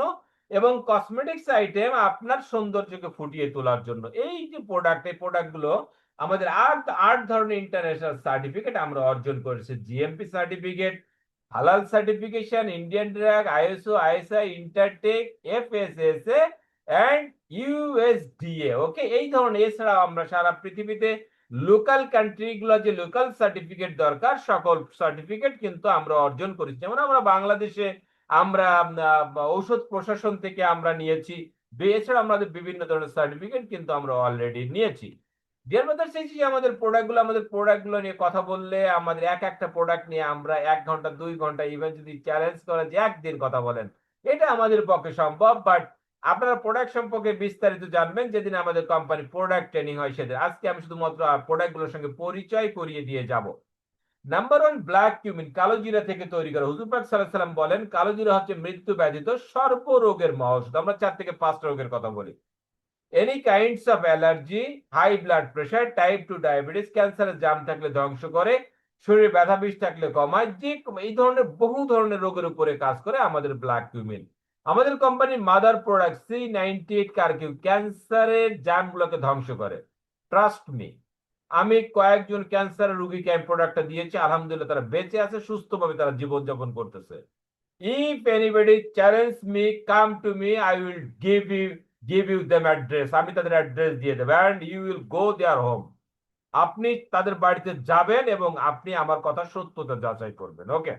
এবং কসমেটিক্স আইটেম আপনার সৌন্দর্যকে ফুটিয়ে তোলার জন্য। এই যে প্রোডাক্ট, এই প্রোডাক্ট গুলো আমাদের আট আট ধরনের ইন্টারন্যাশনাল সার্টিফিকেট আমরা অর্জন করেছি। জিএমপি সার্টিফিকেট, হালাল certification, Indian drug, ISO, ISI, Intertek, FSSA and USDA. Okay, এই ধরনের, এছাড়াও আমরা সারা পৃথিবীতে লোকাল কান্ট্রি গুলো যে লোকাল সার্টিফিকেট দরকার সকল সার্টিফিকেট কিন্তু আমরা অর্জন করেছি। যেমন আমরা বাংলাদেশে আমরা ঔষধ প্রশাসন থেকে আমরা নিয়েছি, এছাড়া আমাদের বিভিন্ন ধরনের সার্টিফিকেট কিন্তু আমরা অলরেডি নিয়েছি। ডিয়ার ব্রাদার্স, এই যে আমাদের প্রোডাক্ট গুলো নিয়ে কথা বললে, আমাদের এক একটা প্রোডাক্ট নিয়ে আমরা 1 ঘন্টা 2 ঘন্টা, ইভেন যদি চ্যালেঞ্জ করে যে একদিন কথা বলেন, এটা আমাদের পক্ষে সম্ভব। বাট আপনারা প্রোডাক্ট সম্পর্কে বিস্তারিত জানবেন যেদিন আমাদের কোম্পানি প্রোডাক্ট ট্রেনিং হয় সেদিন। আজকে আমি শুধুমাত্র প্রোডাক্ট গুলোর সঙ্গে পরিচয় করিয়ে দিয়ে যাব। নাম্বার 1, ব্ল্যাক কিউমিন, কালো জিরা থেকে তৈরি করা। হুজুর পাক সাল্লাল্লাহু আলাইহি সাল্লাম বলেন কালো জিরা হচ্ছে মৃত্যু ব্যতীত সর্বরোগের মহৌষধ। আমরা 4 থেকে 5টা রোগের কথা বলি। Any kinds of allergy, high blood pressure, type 2 diabetes, ক্যান্সারের জাম থাকলে ধ্বংস করে, শরীরে ব্যথা বিষ থাকলে কমায়, যে এই ধরনের বহু ধরনের রোগের উপরে কাজ করে আমাদের ব্ল্যাক কিউমিন। আমাদের কোম্পানির মাদার প্রোডাক্ট C98 কারকিউ ক্যান্সারের জামগুলোকে ধ্বংস করে। ট্রাস্ট মি, আমি কয়েকজন ক্যান্সারের রোগীকে আমি প্রোডাক্টটা দিয়েছি, আলহামদুলিল্লাহ তারা বেঁচে আছে, সুস্থভাবে তারা জীবনযাপন করতেছে। If anybody challenge me, come to me, I will give you them address, আমি তাদের অ্যাড্রেস দিয়ে দেব, and you will go their home, আপনি তাদের বাড়িতে যাবেন এবং আপনি আমার কথা সত্যতা যাচাই করবেন। ওকে,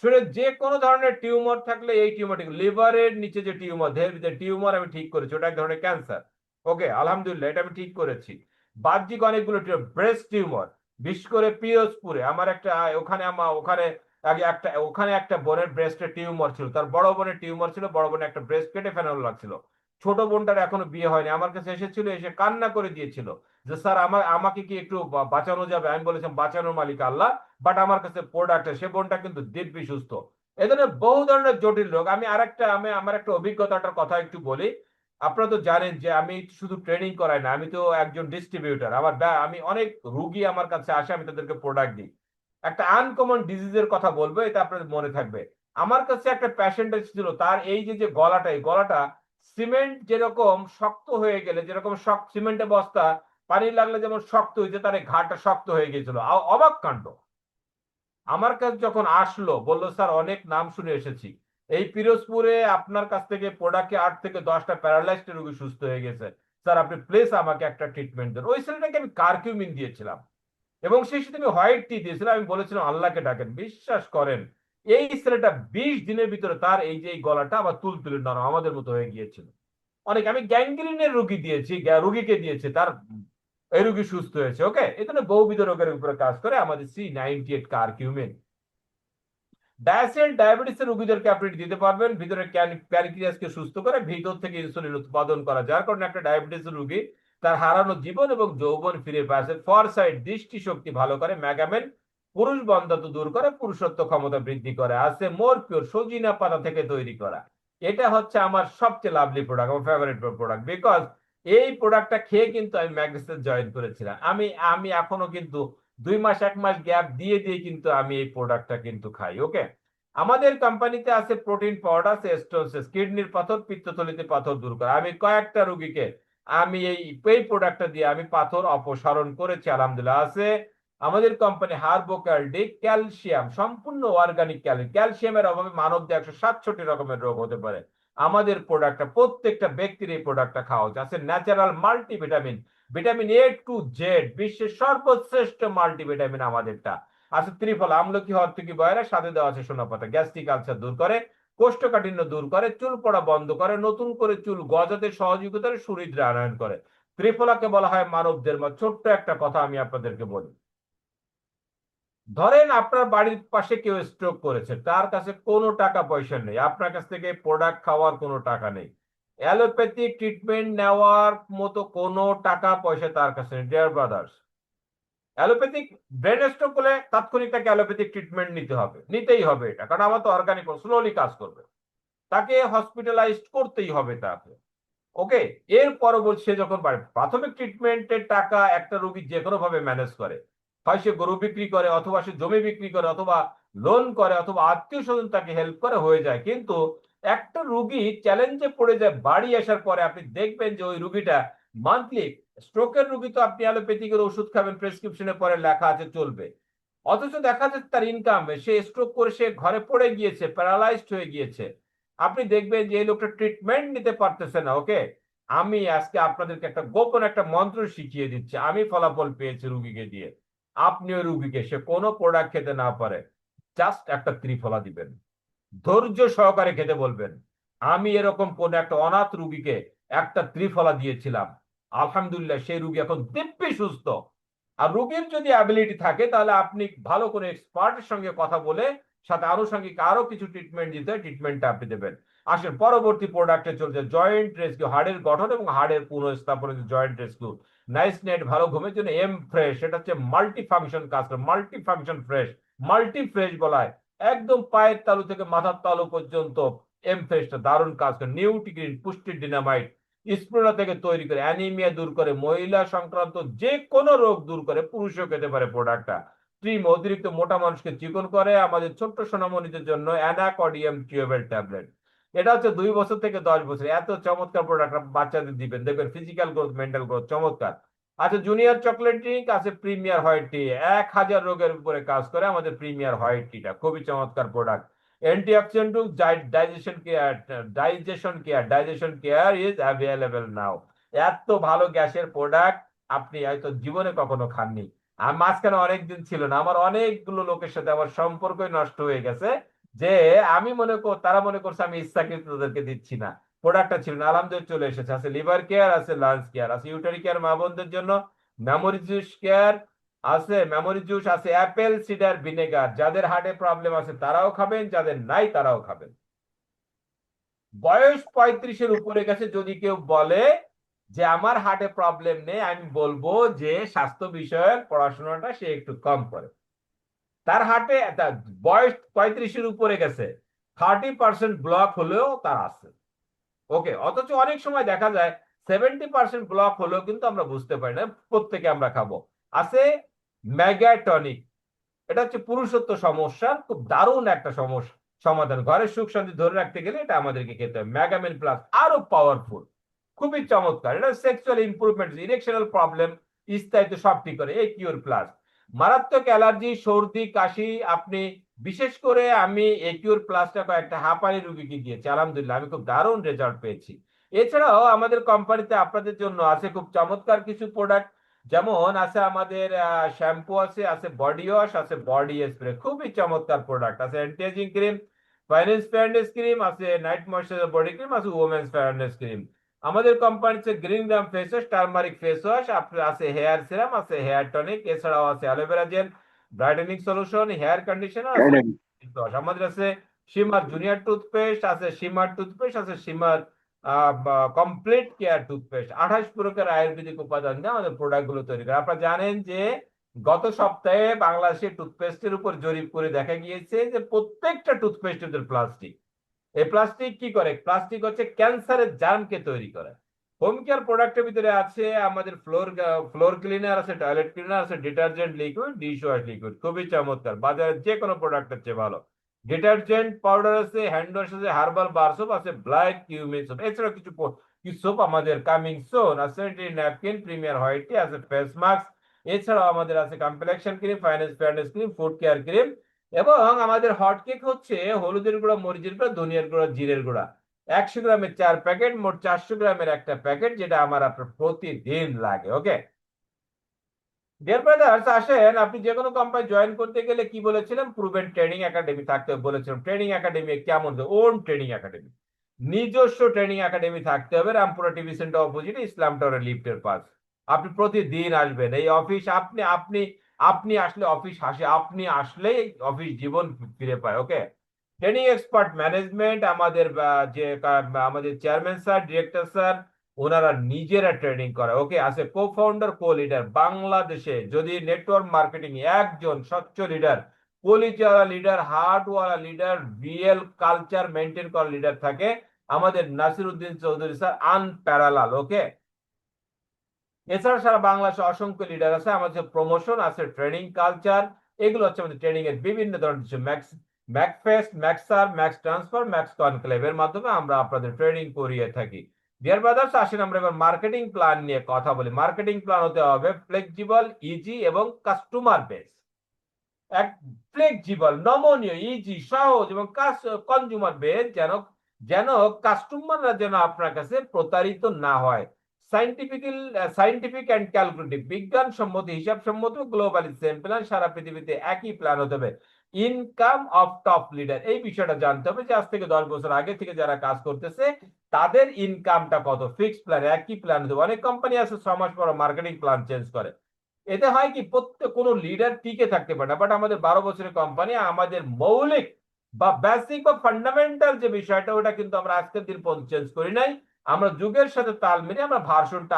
শুনে যে কোনো ধরনের টিউমার থাকলে, এই টিউমারটি লিভারের নিচে যে টিউমার, দেহের টিউমার আমি ঠিক করেছি, ওটা এক ধরনের ক্যান্সার। ওকে, আলহামদুলিল্লাহ এটা আমি ঠিক করেছি। বাহ্যিক অনেকগুলো ব্রেস্ট টিউমার, বিশেষ করে পিরোজপুরে আমার একটা, ওখানে আগে একটা বোনের ব্রেস্টের টিউমার ছিল, তার বড় বোনের টিউমার ছিল, বড় বোনের একটা ব্রেস্ট কেটে ফেলানো লাগছিল। ছোট বোনটার এখনো বিয়ে হয়নি, আমার কাছে এসেছিল, এসে কান্না করে দিয়েছিল যে স্যার আমাকে কি একটু বাঁচানো যাবে। আমি বলেছিলাম বাঁচানোর মালিক আল্লাহ, বাট আমার কাছে প্রোডাক্ট, সে বোনটা কিন্তু দিব্যি সুস্থ। এই ধরনের বহু ধরনের জটিল রোগ। আমার একটা অভিজ্ঞতাটার কথা একটু বলি। আপনারা তো জানেন যে আমি শুধু ট্রেনিং করাই না, আমি তো একজন ডিস্ট্রিবিউটার। আমি অনেক রুগী আমার কাছে আসে, আমি তাদেরকে প্রোডাক্ট দিই। একটা আনকমন ডিজিজের কথা বলবো, এটা আপনাদের মনে থাকবে। আমার কাছে একটা প্যাশেন্ট ছিল, তার এই যে গলাটা, এই গলাটা সিমেন্ট যেরকম শক্ত হয়ে গেলে, যেরকম সিমেন্টের বস্তা পানি লাগলে যেমন শক্ত হয়েছে, তার এই ঘাড়টা শক্ত হয়ে গেছিল। অবাক কাণ্ড। আমার কাছে যখন আসলো, বললো স্যার অনেক নাম শুনে এসেছি, এই পিরোজপুরে আপনার কাছ থেকে প্রোডাক্টে 8 থেকে 10টা প্যারালাইজড রোগী সুস্থ হয়ে গেছে, স্যার আপনি প্লিজ আমাকে একটা ট্রিটমেন্ট দেন। ওই ছেলেটাকে আমি কারকিউমিন দিয়েছিলাম এবং সেই সাথে আমি হোয়াইট টি দিয়েছিলাম। আমি বলেছিলাম আল্লাহকে ডাকেন। বিশ্বাস করেন, এই ছেলেটা 20 দিনের ভিতরে তার এই গলাটা আবার তুলতুলে নরম আমাদের মতো হয়ে গিয়েছিল। আমি গ্যাংগ্রিনের রোগীকে দিয়েছি, তার এই রোগী সুস্থ হয়েছে। ওকে, এখানে বহুবিধ রোগের উপরে কাজ করে আমাদের C98 কারকিউমিন। ডায়াবেটিসের রোগীদেরকে আপনি দিতে পারবেন, ভিতরে প্যানক্রিয়াসকে সুস্থ করে, ভিতর থেকে ইনসুলিন উৎপাদন করা, যার কারণে একটা ডায়াবেটিস রোগী তার হারানো জীবন এবং যৌবন ফিরে পাচ্ছে। ফরসাইট, দৃষ্টিশক্তি ভালো করে। ম্যাগামেন, পুরুষ বন্ধ্যাত্ব দূর করে, পুরুষত্ব ক্ষমতা বৃদ্ধি করে। আছে মোর পিওর, সজিনা পাতা থেকে তৈরি করা। এটা হচ্ছে আমার সবচেয়ে লাভলি প্রোডাক্ট, আমার ফেভারিট প্রোডাক্ট, বিকজ এই প্রোডাক্টটা খেয়ে কিন্তু আমি ম্যাগনেসিস জয়েন করেছিলাম। আমি এখনো কিন্তু 2 মাস 1 মাস গ্যাপ দিয়ে দিয়ে কিন্তু আমি এই প্রোডাক্টটা কিন্তু খাই। ওকে, আমাদের কোম্পানিতে আছে প্রোটিন পাউডার, স্টোনসিস, কিডনির পাথর, পিত্তথলিতে পাথর দূর করে। আমি কয়েকটা রোগীকে আমি এই প্রোডাক্টটা দিয়ে আমি পাথর অপসারণ করেছি, আলহামদুলিল্লাহ। আছে আমাদের কোম্পানি হার্বোকার্ডিক ক্যালসিয়াম, সম্পূর্ণ অর্গানিক ক্যালসিয়ামের অভাবে মানব দেহে 167 রকমের রোগ হতে পারে। আমাদের প্রোডাক্টটা, প্রত্যেকটা ব্যক্তির এই প্রোডাক্টটা খাওয়া উচিত। আছে natural multivitamin, vitamin A to Z, বিশ্বের সর্বশ্রেষ্ঠ মাল্টিভিটামিন আমাদেরটা। আছে ত্রিফল, আমলকি, হরতকি, বয়রা, সাথে দেওয়া আছে সোনা পাতা, গ্যাস্ট্রিক আলসার দূর করে, কোষ্ঠকাঠিন্য দূর করে, চুল পড়া বন্ধ করে, নতুন করে চুল গজাতে সহযোগিতা করে, সুহৃদরা আনয়ন করে। ত্রিফলাকে বলা হয় মানবদের মা। ছোট্ট একটা কথা আমি আপনাদেরকে বলি। ধরেন আপনার বাড়ির পাশে কেউ স্ট্রোক করেছে, তার কাছে কোনো টাকা পয়সা নেই, আপনার কাছ থেকে প্রোডাক্ট খাওয়ার কোনো টাকা নেই, অ্যালোপ্যাথিক ট্রিটমেন্ট নেওয়ার মতো কোনো টাকা পয়সা তার কাছে নেই। Dear brothers, allopathic brain stroke হলে তাৎক্ষণিক তাকে অ্যালোপ্যাথিক ট্রিটমেন্ট নিতে হবে, নিতেই হবে এটা, কারণ আমার তো অর্গানিক স্লোলি কাজ করবে, তাকে হসপিটালাইজড করতেই হবে তাকে। ওকে, এর পরবর্তী সে যখন প্রাথমিক ট্রিটমেন্টের টাকা একটা রোগী যে কোনো ভাবে ম্যানেজ করে, হয় সে গরু বিক্রি করে, অথবা সে জমি বিক্রি করে, অথবা লোন করে, অথবা আত্মীয় স্বজন তাকে হেল্প করে, হয়ে যায়। কিন্তু একটা রুগী চ্যালেঞ্জে পড়ে যায় বাড়ি আসার পরে, আপনি দেখবেন যে ওই রুগীটা মান্থলি, স্ট্রোকের রুগী তো আপনি অ্যালোপ্যাথিকের ওষুধ খাবেন, প্রেসক্রিপশনে পরে লেখা আছে চলবে, অথচ দেখা যাচ্ছে তার ইনকাম, সে স্ট্রোক করে সে ঘরে পড়ে গিয়েছে, প্যারালাইজড হয়ে গিয়েছে। আপনি দেখবেন যে এই লোকটা ট্রিটমেন্ট নিতে পারতেছে না। ওকে, আমি আজকে আপনাদেরকে একটা গোপন একটা মন্ত্র শিখিয়ে দিচ্ছি, আমি ফলাফল পেয়েছি রুগীকে দিয়ে। আপনিও রুগীকে, সে কোনো প্রোডাক্ট খেতে না পারে, জাস্ট একটা ত্রিফলা দিবেন, ধৈর্য সহকারে খেতে বলবেন। আমি এরকম কোন একটা অনাথ রুগীকে একটা ত্রিফলা দিয়েছিলাম, আলহামদুলিল্লাহ সেই রুগী এখন দিব্যি সুস্থ। আর রুগীর যদি অ্যাবিলিটি থাকে, তাহলে আপনি ভালো করে এক্সপার্টের সঙ্গে কথা বলে সাথে আনুষঙ্গিক আরো কিছু ট্রিটমেন্ট দিতে, ট্রিটমেন্টটা আপনি দেবেন। আসলে পরবর্তী প্রোডাক্টে চলছে জয়েন্ট রেস্কিউ, হাড়ের গঠন এবং হাড়ের পুনঃস্থাপনের জয়েন্ট রেস্কিউ, নাইস নেট, ভালো ঘুমের জন্য এম ফ্রেশ, এটা হচ্ছে মাল্টি ফাংশন কাজ করে, multi function fresh, multi fresh বলা হয়। একদম পায়ের তালু থেকে মাথার তালু পর্যন্ত এম ফ্রেশটা দারুণ কাজ করে। নিউট্রিগ্রিন, পুষ্টির ডিনামাইট, স্প্রোনা থেকে তৈরি করে, অ্যানিমিয়া দূর করে, মহিলা সংক্রান্ত যে কোনো রোগ দূর করে, পুরুষও খেতে পারে প্রোডাক্টটা। ট্রিম, অতিরিক্ত মোটা মানুষকে চিকন করে। আমাদের ছোট্ট সোনামণিদের জন্য অ্যানাকর্ডিয়াম টিউবেল ট্যাবলেট, এটা হচ্ছে 2 বছর থেকে 10 বছর, এত চমৎকার প্রোডাক্ট বাচ্চাদের দিবেন, দেখবেন ফিজিক্যাল গ্রোথ, মেন্টাল গ্রোথ চমৎকার। আচ্ছা, জুনিয়র চকলেট ড্রিঙ্ক আছে, প্রিমিয়ার হোয়াইট টি, 1000 রোগের উপরে কাজ করে আমাদের প্রিমিয়ার হোয়াইট টিটা, খুবই চমৎকার product. Antioxidant, digestion care is available now. এত ভালো গ্যাসের প্রোডাক্ট আপনি হয়তো জীবনে কখনো খাননি। আর মাঝখানে অনেকদিন ছিল না, আমার অনেকগুলো লোকের সাথে আমার সম্পর্কই নষ্ট হয়ে গেছে, যে আমি তারা মনে করছে আমি ইচ্ছাকৃত তাদেরকে দিচ্ছি না, প্রোডাক্টটা ছিল না। আলহামদুলিল্লাহ চলে এসেছে, আছে লিভার কেয়ার, আছে লাঞ্চ কেয়ার, আছে ইউটারি কেয়ার মা বোনদের জন্য, মেমোরি জুস কেয়ার আছে, মেমোরি জুস আছে, অ্যাপেল সিডার ভিনেগার, যাদের হার্টে প্রবলেম আছে তারাও খাবেন, যাদের নাই তারাও খাবেন। বয়স 35-এর উপরে গেছে যদি কেউ বলে যে আমার হার্টে প্রবলেম নেই, আমি বলবো যে স্বাস্থ্য বিষয়ক পড়াশোনাটা সে একটু কম করে। তার হার্টে বয়স 35-এর উপরে গেছে, 30% ব্লক হলেও তার আছে। ওকে, অথচ অনেক সময় দেখা যায় 70% ব্লক হলেও কিন্তু আমরা বুঝতে পারি না, প্রত্যেকে আমরা খাবো। আছে ম্যাগাটনিক, এটা হচ্ছে পুরুষত্ব সমস্যার খুব দারুণ একটা সমস্যা সমাধান, ঘরের সুখ শান্তি ধরে রাখতে গেলে এটা আমাদেরকে খেতে হবে। ম্যাগামিন প্লাস আরো পাওয়ারফুল, খুবই চমৎকার, এটা সেক্সুয়াল ইমপ্রুভমেন্ট, ইরেকশনাল প্রবলেম, স্থায়িত্ব সব ঠিক করে। এই কিউর প্লাস, মারাত্মক অ্যালার্জি, সর্দি, কাশি, আপনি বিশেষ করে আমি একিউর প্লাসটা কয়েকটা হাঁপানি রুগীকে দিয়েছি, আলহামদুলিল্লাহ আমি খুব দারুণ রেজাল্ট পেয়েছি। এছাড়াও আমাদের কোম্পানিতে আপনাদের জন্য আছে খুব চমৎকার কিছু প্রোডাক্ট, যেমন আছে আমাদের শ্যাম্পু আছে, আছে বডি ওয়াশ, আছে বডি স্প্রে, খুবই চমৎকার প্রোডাক্ট আছে, anti ageing cream, finance fairness cream আছে, নাইট ময়শ্চারাইজার বডি ক্রিম আছে, ওমেন্স ফেয়ারনেস ক্রিম। আমাদের কোম্পানিতে green gram face wash, turmeric face wash, আছে হেয়ার সিরাম, আছে হেয়ার টনিক, এছাড়াও আছে aloe vera gel, brightening solution, hair conditioner আছে, আমাদের আছে শিমার জুনিয়র টুথপেস্ট, আছে শিমার টুথপেস্ট, আছে শিমার কমপ্লিট কেয়ার টুথপেস্ট। 28 প্রকার আয়ুর্বেদিক উপাদান দিয়ে আমাদের প্রোডাক্ট গুলো তৈরি করে। আপনারা জানেন যে গত সপ্তাহে বাংলাদেশে টুথপেস্টের উপর জরিপ করে দেখা গিয়েছে যে প্রত্যেকটা টুথপেস্টের প্লাস্টিক। এই প্লাস্টিক কি করে? প্লাস্টিক হচ্ছে ক্যান্সারের জার্মকে তৈরি করে। হোম কেয়ার প্রোডাক্টের ভিতরে আছে আমাদের ফ্লোর ক্লিনার আছে, টয়লেট ক্লিনার আছে, detergent liquid, dish wash liquid, খুবই চমৎকার, বাজারের যে কোনো প্রোডাক্টের চেয়ে ভালো। ডিটারজেন্ট পাউডার আছে, হ্যান্ড ওয়াশ আছে, হার্বাল বার সোপ আছে, ব্লাইট কিউমিন সোপ, এছাড়াও কিছু কিছু সোপ আমাদের কামিং সোন আছে, ন্যাপকিন, প্রিমিয়ার হোয়াইট টি আছে, ফেস মাস্ক, এছাড়াও আমাদের আছে complexion cream, finance fairness cream, food care cream, এবং আমাদের হট কেক হচ্ছে হলুদের গুঁড়া, মরিচের গুঁড়া, ধনিয়ার গুঁড়া, জিরের গুঁড়া, 100 গ্রামের 4 প্যাকেট, মোট 400 গ্রামের একটা প্যাকেট, যেটা আমার আপনার প্রতিদিন লাগে। ওকে, ডিয়ার ব্রাদার্স, আসেন, আপনি যে কোনো কোম্পানি জয়েন করতে গেলে কি বলেছিলেন? প্রুভেন ট্রেনিং একাডেমি থাকতে হবে বলেছিলাম। ট্রেনিং একাডেমি কেমন? ওন ট্রেনিং একাডেমি, নিজস্ব ট্রেনিং একাডেমি থাকতে হবে। রামপুরা টিভি সেন্টার অপোজিটে ইসলাম টাওয়ারের লিফটের পাশ। আপনি প্রতিদিন আসবেন এই অফিস, আপনি আপনি আপনি আসলে অফিস হাসে, আপনি আসলেই অফিস জীবন ফিরে পায়। ওকে, ট্রেনিং এক্সপার্ট ম্যানেজমেন্ট আমাদের আমাদের চেয়ারম্যান স্যার, ডিরেক্টর স্যার, ওনারা নিজেরা ট্রেনিং করে। ওকে, আছে কো ফাউন্ডার, কো লিডার। বাংলাদেশে যদি নেটওয়ার্ক মার্কেটিং একজন স্বচ্ছ লিডার, কলিজাওয়ালা লিডার, হার্টওয়ালা লিডার, রিয়েল কালচার মেনটেন করা লিডার থাকে, আমাদের Nasir Uddin Chowdhury sir unparallel. Okay, এছাড়া সারা বাংলাদেশে অসংখ্য লিডার আছে। আমাদের প্রমোশন আছে, ট্রেনিং কালচার, এগুলো হচ্ছে আমাদের ট্রেনিং এর বিভিন্ন ধরনের কিছু ম্যাকফেস্ট, ম্যাক্সার, ম্যাক্স ট্রান্সফার, ম্যাক্স কনক্লেভ এর মাধ্যমে আমরা আপনাদের ট্রেনিং করিয়ে থাকি। ডিয়ার ব্রাদার্স, আসেন আমরা এবার মার্কেটিং প্ল্যান নিয়ে কথা বলি। মার্কেটিং প্ল্যান হতে হবে ফ্লেক্সিবল, ইজি এবং কাস্টমার বেস। এক ফ্লেক্সিবল, নমনীয়, ইজি, সহজ এবং কনজিউমার বেস, যেন যেন কাস্টমাররা যেন আপনার কাছে প্রতারিত না হয়। সাইন্টিফিক অ্যান্ড ক্যালকুলেটিভ, বিজ্ঞানসম্মত, হিসাবসম্মত, গ্লোবালি সেম প্ল্যান, সারা পৃথিবীতে একই প্ল্যান হতে হবে। ইনকাম অফ টপ লিডার, এই বিষয়টা জানতে হবে যে আজ থেকে 10 বছর আগে থেকে যারা কাজ করতেছে তাদের ইনকামটা কত। ফিক্সড প্ল্যান, একই প্ল্যান হতে হবে। অনেক কোম্পানি আছে 6 মাস পর মার্কেটিং প্ল্যান চেঞ্জ করে। এতে হয় কি, প্রত্যেক কোনো লিডার টিকে থাকতে পারে না। বাট আমাদের 12 বছরের কোম্পানি, আমাদের মৌলিক বা বেসিক বা ফান্ডামেন্টাল যে বিষয়টা, ওটা কিন্তু আমরা আজকের দিন পর্যন্ত চেঞ্জ করি নাই। আমরা যুগের সাথে তাল মিলিয়ে আমরা ভার্সনটা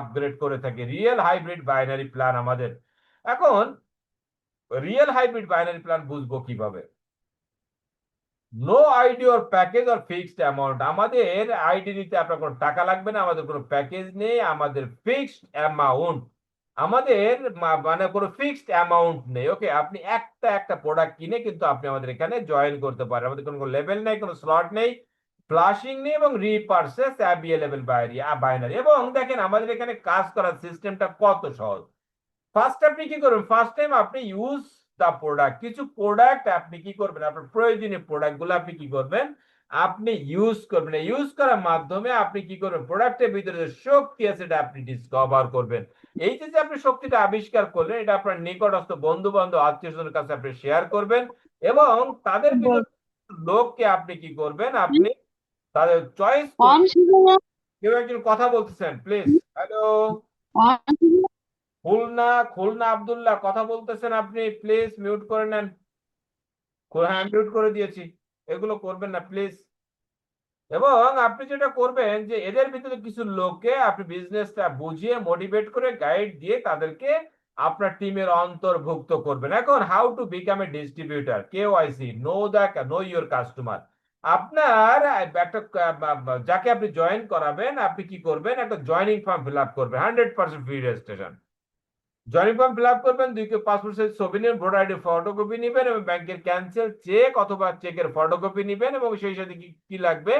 আপগ্রেড করে থাকি। রিয়েল হাইব্রিড বাইনারি প্ল্যান আমাদের। এখন রিয়েল হাইব্রিড বাইনারি প্ল্যান বুঝবো কিভাবে? নো আইডি ওর প্যাকেজ আর ফিক্সড অ্যামাউন্ট। আমাদের আইডি নিতে আপনার কোনো টাকা লাগবে না, আমাদের কোনো প্যাকেজ নেই, আমাদের ফিক্সড অ্যামাউন্ট। আমাদের মানে কোনো ফিক্সড অ্যামাউন্ট নেই। ওকে, আপনি একটা একটা প্রোডাক্ট কিনে কিন্তু আপনি আমাদের এখানে জয়েন করতে পারেন। আমাদের কোনো লেভেল নেই, কোনো স্লট নেই, ফ্লাশিং নেই এবং রিপারচেস অ্যাভেলেবল বাইনারি। এবং দেখেন আমাদের এখানে কাজ করার সিস্টেমটা কত সহজ। ফার্স্ট আপনি কি করবেন? ফার্স্ট টাইম আপনি ইউজ দা প্রোডাক্ট, কিছু প্রোডাক্ট আপনি কি করবেন, আপনার প্রয়োজনীয় প্রোডাক্ট গুলো আপনি কি করবেন, আপনি ইউজ করবেন। ইউজ করার মাধ্যমে আপনি কি করবেন, প্রোডাক্টের ভিতরে যে শক্তি আছে সেটা আপনি ডিসকভার করবেন। এই যে যে আপনি শক্তিটা আবিষ্কার করলেন, এটা আপনার নিকটস্থ বন্ধু বান্ধব, আত্মীয় স্বজনের কাছে আপনি শেয়ার করবেন। এবং তাদের ভিতর লোককে আপনি কি করবেন, আপনি তাদের চয়েস করবেন। কেউ একজন কথা বলতেছেন, প্লিজ। হ্যালো, খুলনা, খুলনা আব্দুল্লাহ কথা বলতেছেন আপনি, প্লিজ মিউট করে নেন। হ্যাঁ, মিউট করে দিয়েছি। এগুলো করবেন না প্লিজ। এবং আপনি যেটা করবেন যে এদের ভিতরে কিছু লোককে আপনি বিজনেসটা বুঝিয়ে, মোটিভেট করে, গাইড দিয়ে তাদেরকে আপনার টিমের অন্তর্ভুক্ত করবেন। এখন how to become a distributor, KYC, no your customer. আপনার একটা যাকে আপনি জয়েন করাবেন, আপনি কি করবেন, একটা জয়নিং ফর্ম ফিল আপ করবেন, 100% free registration. Joining form fill up করবেন, 2 পাসপোর্ট সাইজ ছবি নেবেন, ভোটার আইডি ফটোকপি নেবেন এবং ব্যাংকের ক্যান্সেল চেক অথবা চেকের ফটোকপি নেবেন এবং সেই সাথে কি কি লাগবে,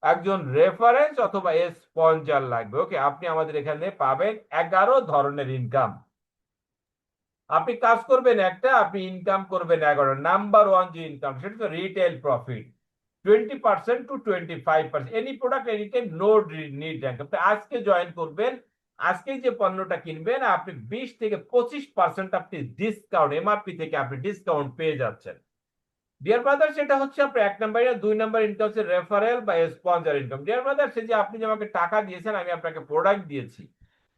একজন রেফারেন্স অথবা স্পন্সর লাগবে। ওকে, আপনি আমাদের এখানে পাবেন 11 ধরনের ইনকাম। আপনি কাজ করবেন একটা, আপনি ইনকাম করবেন 11। নাম্বার ওয়ান যে ইনকাম, সেটা তো retail profit, 20% to 25%, any product any time, no need rank. আপনি আজকে জয়েন করবেন, আজকে যে পণ্যটা কিনবেন আপনি 20 থেকে 25% আপনি ডিসকাউন্ট, এমআরপি থেকে আপনি ডিসকাউন্ট পেয়ে যাচ্ছেন। ডিয়ার ব্রাদার, সেটা হচ্ছে আপনার 1 নম্বর। 2 নম্বর ইনকাম হচ্ছে রেফারেল বা স্পন্সর ইনকাম। ডিয়ার ব্রাদার, সে যে আপনি যে আমাকে টাকা দিয়েছেন, আমি আপনাকে প্রোডাক্ট দিয়েছি,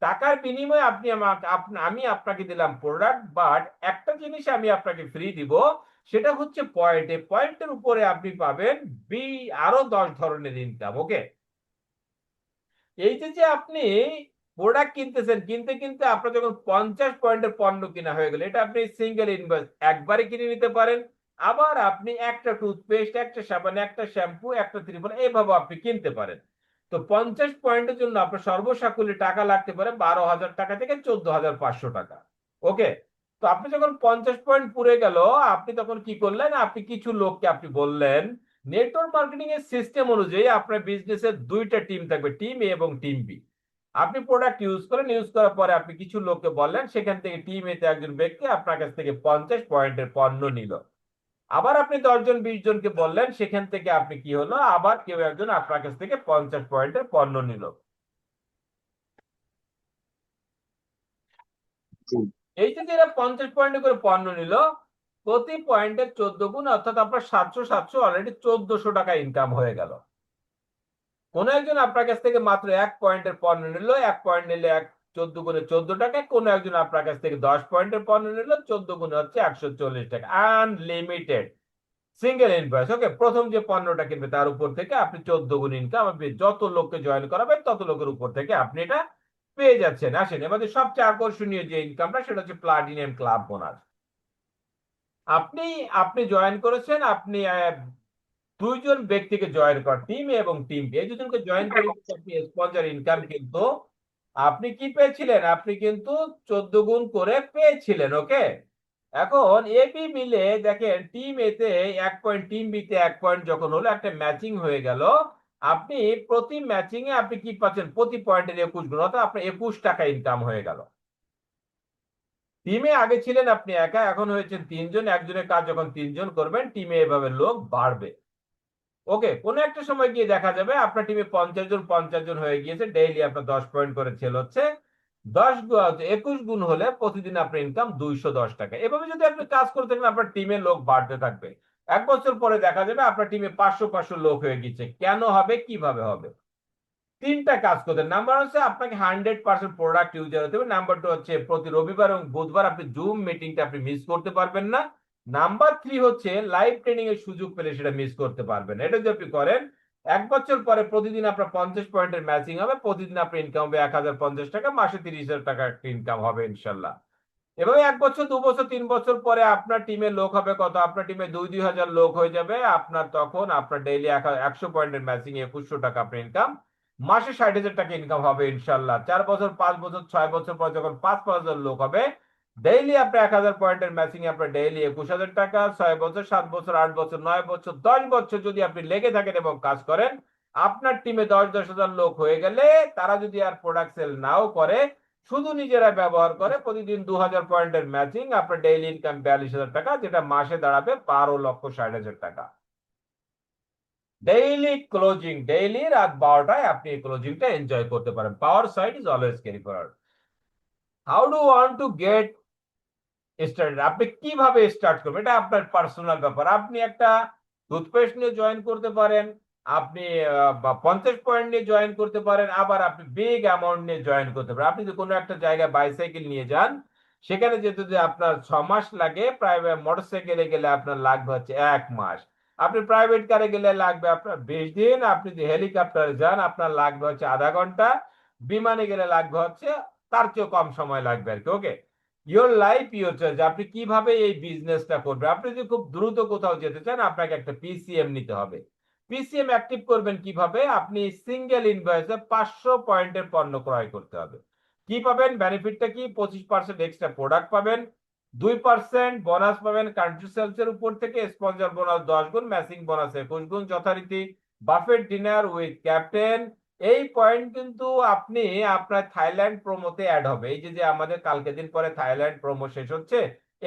টাকার বিনিময়ে আপনি আমাকে আমি আপনাকে দিলাম প্রোডাক্ট, বাট একটা জিনিস আমি আপনাকে ফ্রি দিব, সেটা হচ্ছে পয়েন্ট। এই পয়েন্টের উপরে আপনি পাবেন আরো 10 ধরনের ইনকাম। ওকে, এই যে যে আপনি প্রোডাক্ট কিনতেছেন, কিনতে কিনতে আপনার যখন 50 পয়েন্টের পণ্য কিনা হয়ে গেল, এটা আপনি সিঙ্গেল ইনভয়েস একবারে কিনে নিতে পারেন। আবার আপনি একটা টুথপেস্ট, একটা সাবান, একটা শ্যাম্পু, একটা ত্রিফল, এইভাবে আপনি কিনতে পারেন। তো 50 পয়েন্টের জন্য আপনার সর্বসাকুল্যে টাকা লাগতে পারে 12,000 টাকা থেকে 14,500 টাকা। ওকে, তো আপনি যখন 50 পয়েন্ট পুরে গেল, আপনি তখন কি করলেন, আপনি কিছু লোককে আপনি বললেন, নেটওয়ার্ক মার্কেটিং এর সিস্টেম অনুযায়ী আপনার বিজনেসের 2টা টিম থাকবে, টিম এ এবং টিম বি। আপনি প্রোডাক্ট ইউজ করেন, ইউজ করার পরে আপনি কিছু লোককে বললেন, সেখান থেকে টিম এ তে একজন ব্যক্তি আপনার কাছ থেকে 50 পয়েন্টের পণ্য নিল। আবার আপনি 10 জন 20 জনকে বললেন, সেখান থেকে আপনি কি হলো, আবার কেউ একজন আপনার কাছ থেকে 50 পয়েন্টের পণ্য নিল। এই যে এরা 50 পয়েন্ট করে পণ্য নিল, প্রতি পয়েন্টের 14 গুণ, অর্থাৎ আপনার 700 অলরেডি 1400 টাকা ইনকাম হয়ে গেল। কোন একজন আপনার কাছ থেকে মাত্র 1 পয়েন্টের পণ্য নিল, 1 পয়েন্ট নিলে 14 গুণে 14 টাকা। কোন একজন আপনার কাছ থেকে 10 পয়েন্টের পণ্য নিল, 14 গুণে হচ্ছে 140 টাকা। Unlimited single invoice. ওকে, প্রথম যে পণ্যটা কিনবে তার উপর থেকে আপনি 14 গুণ ইনকাম, আপনি যত লোককে জয়েন করাবেন তত লোকের উপর থেকে আপনি এটা পেয়ে যাচ্ছেন। আসেন এবার সবচেয়ে আকর্ষণীয় যে ইনকামটা, সেটা হচ্ছে প্লাটিনাম ক্লাব বোনাস। আপনি আপনি জয়েন করেছেন, আপনি দুইজন ব্যক্তিকে জয়েন কর, টিম এ এবং টিম বি, এই দুজনকে জয়েন করে আপনি স্পন্সর ইনকাম কিন্তু আপনি কি পেয়েছিলেন, আপনি কিন্তু 14 গুণ করে পেয়েছিলেন। ওকে, এখন এ বি মিলে দেখেন, টিম এ তে 1 পয়েন্ট, টিম বি তে 1 পয়েন্ট যখন হলো, একটা ম্যাচিং হয়ে গেল। আপনি প্রতি ম্যাচিং এ আপনি কি পাচ্ছেন, প্রতি পয়েন্টের 21 গুণ, অর্থাৎ আপনার 21 টাকা ইনকাম হয়ে গেল। টিমে আগে ছিলেন আপনি একা, এখন হয়েছেন তিনজন। একজনের কাজ যখন তিনজন করবেন, টিমে এভাবে লোক বাড়বে। ওকে, কোন একটা সময় গিয়ে দেখা যাবে আপনার টিমে 50 জন 50 জন হয়ে গিয়েছে, ডেইলি আপনার 10 পয়েন্ট করে সেল হচ্ছে। 21 গুণ হলে প্রতিদিন আপনার ইনকাম 210 টাকা। এভাবে যদি আপনি কাজ করে থাকেন, আপনার টিমে লোক বাড়তে থাকবে। 1 বছর পরে দেখা যাবে আপনার টিমে 500 লোক হয়ে গেছে। কেন হবে, কিভাবে হবে? তিনটা কাজ করতে। নাম্বার হচ্ছে আপনাকে 100% প্রোডাক্ট ইউজার হতে হবে। নাম্বার টু হচ্ছে প্রতি রবিবার এবং বুধবার আপনি জুম মিটিংটা আপনি মিস করতে পারবেন না। নাম্বার থ্রি হচ্ছে লাইভ ট্রেনিং এর সুযোগ পেলে সেটা মিস করতে পারবেন। এটা যদি আপনি করেন, 1 বছর পরে প্রতিদিন আপনার 50 পয়েন্টের ম্যাচিং হবে, প্রতিদিন আপনার ইনকাম হবে 1050 টাকা, মাসে 30,000 টাকা ইনকাম হবে ইনশাল্লাহ। এভাবে 1 বছর 2 বছর 3 বছর পরে আপনার টিমে লোক হবে কত, আপনার টিমে 2,000 লোক হয়ে যাবে। আপনার তখন আপনার ডেইলি 100 পয়েন্টের ম্যাচিং 2100 টাকা আপনার ইনকাম, মাসে 60,000 টাকা ইনকাম হবে ইনশাল্লাহ। 4 বছর 5 বছর 6 বছর পর যখন 5,000 লোক হবে, ডেইলি আপনার 1000 পয়েন্টের ম্যাচিং আপনার ডেইলি 21,000 টাকা। 6 বছর 7 বছর 8 বছর 9 বছর 10 বছর যদি আপনি লেগে থাকেন এবং কাজ করেন, আপনার টিমে 10,000 লোক হয়ে গেলে, তারা যদি আর প্রোডাক্ট সেল নাও করে, শুধু নিজেরা ব্যবহার করে, প্রতিদিন 2000 পয়েন্টের ম্যাচিং, আপনার ডেইলি ইনকাম 42,000 টাকা, যেটা মাসে দাঁড়াবে 12,60,000 টাকা। ডেইলি ক্লোজিং, ডেইলি রাত 12টায় আপনি এই ক্লোজিংটা এনজয় করতে পারেন। Power side is always carry forward. How do want to get started, আপনি কিভাবে স্টার্ট করবেন, এটা আপনার পার্সোনাল ব্যাপার। আপনি একটা টুথপেস্ট নিয়ে জয়েন করতে পারেন, আপনি 50 পয়েন্ট নিয়ে জয়েন করতে পারেন, আবার আপনি বিগ অ্যামাউন্ট নিয়ে জয়েন করতে পারেন। আপনি যদি কোনো একটা জায়গায় বাইসাইকেল নিয়ে যান, সেখানে যেতে যদি আপনার 6 মাস লাগে, প্রাইভেট মোটরসাইকেলে গেলে আপনার লাগবে হচ্ছে 1 মাস, আপনি প্রাইভেট কারে গেলে লাগবে আপনার 20 দিন, আপনি যদি হেলিকপ্টারে যান আপনার লাগবে হচ্ছে আধা ঘন্টা, বিমানে গেলে লাগবে হচ্ছে তার চেয়েও কম সময় লাগবে আর কি। ওকে, ইওর লাইফ ইওর চয়েস, আপনি কিভাবে এই বিজনেসটা করবেন। আপনি যদি খুব দ্রুত কোথাও যেতে চান, আপনাকে একটা পিসিএম নিতে হবে। পিসিএম অ্যাক্টিভ করবেন কিভাবে, আপনি সিঙ্গেল ইনভয়েসে 500 পয়েন্টের পণ্য ক্রয় করতে হবে। কি পাবেন, বেনিফিটটা কি, 25% এক্সট্রা প্রোডাক্ট পাবেন, 2% বোনাস পাবেন কান্ট্রি সেলস এর উপর থেকে, স্পন্সর বোনাস 10 গুণ, ম্যাচিং বোনাস 21 গুণ যথারীতি, বাফেট ডিনার উইথ ক্যাপ্টেন। এই পয়েন্ট কিন্তু আপনি আপনার থাইল্যান্ড প্রোমোতে অ্যাড হবে। এই যে যে আমাদের কালকে দিন পরে থাইল্যান্ড প্রোমো শেষ হচ্ছে,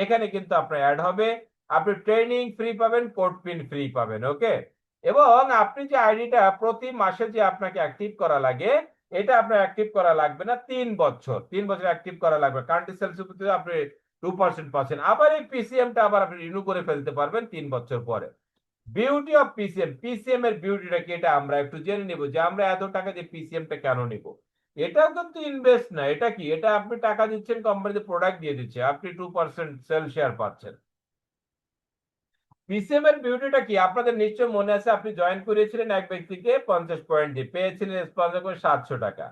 এখানে কিন্তু আপনার অ্যাড হবে। আপনি ট্রেনিং ফ্রি পাবেন, কোড পিন ফ্রি পাবেন। ওকে, এবং আপনি যে আইডিটা প্রতি মাসে যে আপনাকে অ্যাক্টিভ করা লাগে, এটা আপনার অ্যাক্টিভ করা লাগবে না 3 বছর, 3 বছর অ্যাক্টিভ করা লাগবে। কান্ট্রি সেলস আপনি 2% পাচ্ছেন, আবার এই পিসিএমটা আবার আপনি রিনিউ করে ফেলতে পারবেন 3 বছর পরে। বিউটি অফ পিসিএম, পিসিএম এর বিউটিটা কি, এটা আমরা একটু জেনে নিব যে আমরা এত টাকা দিয়ে পিসিএমটা কেন নিব। এটাও কিন্তু ইনভেস্ট না, এটা কি, এটা আপনি টাকা দিচ্ছেন, কোম্পানিতে প্রোডাক্ট দিয়ে দিচ্ছে, আপনি 2% সেল শেয়ার পাচ্ছেন। পিসিএম এর বিউটিটা কি, আপনাদের নিশ্চয় মনে আছে, আপনি জয়েন করিয়েছিলেন এক ব্যক্তিকে 50 পয়েন্ট দিয়ে, পেয়েছিলেন স্পন্সর করে 700 টাকা।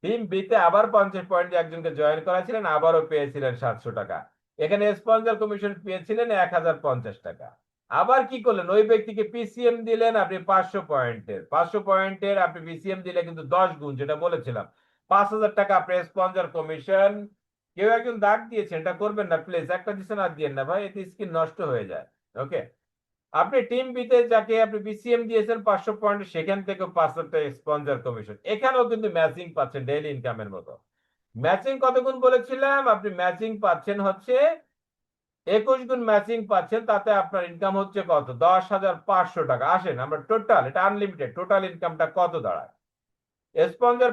টিম বিতে আবার 50 পয়েন্ট দিয়ে একজনকে জয়েন করাছিলেন, আবারও পেয়েছিলেন 700 টাকা। এখানে স্পন্সর কমিশন পেয়েছিলেন 1050 টাকা। আবার কি করলেন, ওই ব্যক্তিকে পিসিএম দিলেন আপনি 500 পয়েন্টের আপনি পিসিএম দিলে কিন্তু 10 গুণ, যেটা বলেছিলাম 5,000 টাকা আপনার স্পন্সর কমিশন। কেউ একজন দাগ দিয়েছেন, এটা করবেন না প্লিজ, একটা দিচ্ছেন আর দিয়েন না ভাই, এতে স্কিন নষ্ট হয়ে যায়। ওকে, আপনি টিম বিতে যাকে আপনি বিসিএম দিয়েছেন 500 পয়েন্ট, সেখান থেকে 500 স্পন্সর কমিশন, এখানেও কিন্তু ম্যাচিং পাচ্ছেন ডেইলি ইনকামের মতো। ম্যাচিং কত গুণ বলেছিলাম, আপনি ম্যাচিং পাচ্ছেন হচ্ছে 21 গুণ ম্যাচিং পাচ্ছেন, তাতে আপনার ইনকাম হচ্ছে কত, 10,500 টাকা। আসেন আমরা টোটাল, এটা আনলিমিটেড, টোটাল ইনকামটা কত দাঁড়ায়। Sponsor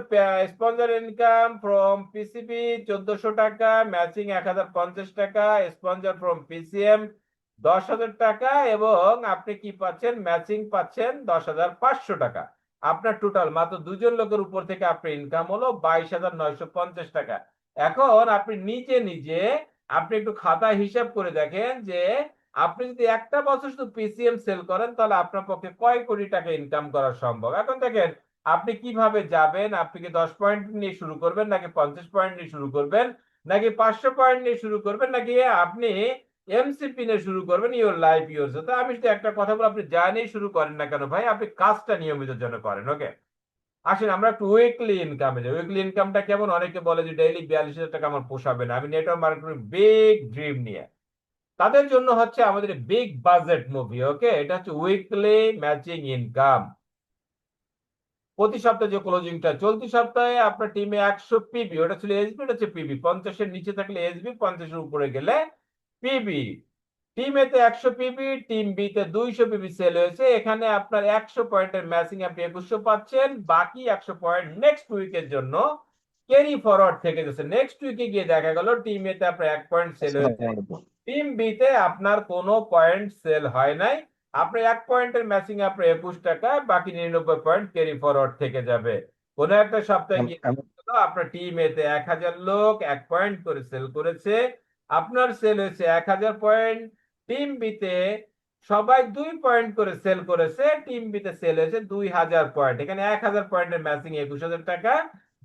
sponsor income from PCB 1400 টাকা, ম্যাচিং 1050 টাকা, স্পন্সর ফ্রম পিসিএম 10,000 টাকা, এবং আপনি কি পাচ্ছেন, ম্যাচিং পাচ্ছেন 10,500 টাকা। আপনার টোটাল মাত্র দুজন লোকের উপর থেকে আপনার ইনকাম হলো 22,950 টাকা। এখন আপনি নিজে নিজে আপনি একটু খাতায় হিসাব করে দেখেন যে আপনি যদি একটা বছর শুধু পিসিএম সেল করেন তাহলে আপনার পক্ষে কয় কোটি টাকা ইনকাম করা সম্ভব। এখন দেখেন আপনি কিভাবে যাবেন, আপনি কি 10 পয়েন্ট নিয়ে শুরু করবেন, নাকি 50 পয়েন্ট নিয়ে শুরু করবেন, নাকি 500 পয়েন্ট নিয়ে শুরু করবেন, নাকি আপনি এমসিপি নিয়ে শুরু করবেন, ইওর লাইফ ইওর। তো আমি যদি একটা কথা বলি, আপনি যা নিয়ে শুরু করেন না কেন ভাই, আপনি কাজটা নিয়মিত যেন করেন। ওকে, আসেন আমরা একটু উইকলি ইনকামে যাই। উইকলি ইনকামটা কেমন? অনেকে বলে যে ডেইলি 42,000 টাকা আমার পোষাবে না, আমি নেটওয়ার্ক মার্কেটিং বিগ ড্রিম নিয়ে। তাদের জন্য হচ্ছে আমাদের বিগ বাজেট মুভি। ওকে, এটা হচ্ছে উইকলি ম্যাচিং ইনকাম। প্রতি সপ্তাহে যে ক্লোজিংটা, চলতি সপ্তাহে আপনার টিমে 100 পিবি, ওটা ছিল এসবি, এটা হচ্ছে পিবি। 50-এর নিচে থাকলে এসবি, 50-এর উপরে গেলে পিবি। টিম এ তে 100 পিবি, টিম বি তে 200 পিবি সেল হয়েছে। এখানে আপনার 100 পয়েন্টের ম্যাচিং আপনি 2100 পাচ্ছেন। বাকি 100 পয়েন্ট নেক্সট উইকের জন্য ক্যারি ফরওয়ার্ড থেকে যাচ্ছে। নেক্সট উইকে গিয়ে দেখা গেল টিম এ তে আপনার 1 পয়েন্ট সেল হয়েছে, টিম বি তে আপনার কোনো পয়েন্ট সেল হয় নাই। আপনি 1 পয়েন্টের ম্যাচিং আপনার 21 টাকা, বাকি 99 পয়েন্ট ক্যারি ফরওয়ার্ড থেকে যাবে। কোন একটা সপ্তাহে গিয়ে আপনার টিম এ তে 1,000 লোক 1 পয়েন্ট করে সেল করেছে, আপনার সেল হয়েছে 1,000 পয়েন্ট। টিম বিতে সবাই 2 পয়েন্ট করে সেল করেছে, টিম বিতে সেল হয়েছে 2,000 পয়েন্ট। এখানে 1,000 পয়েন্টের ম্যাচিং 21,000 টাকা,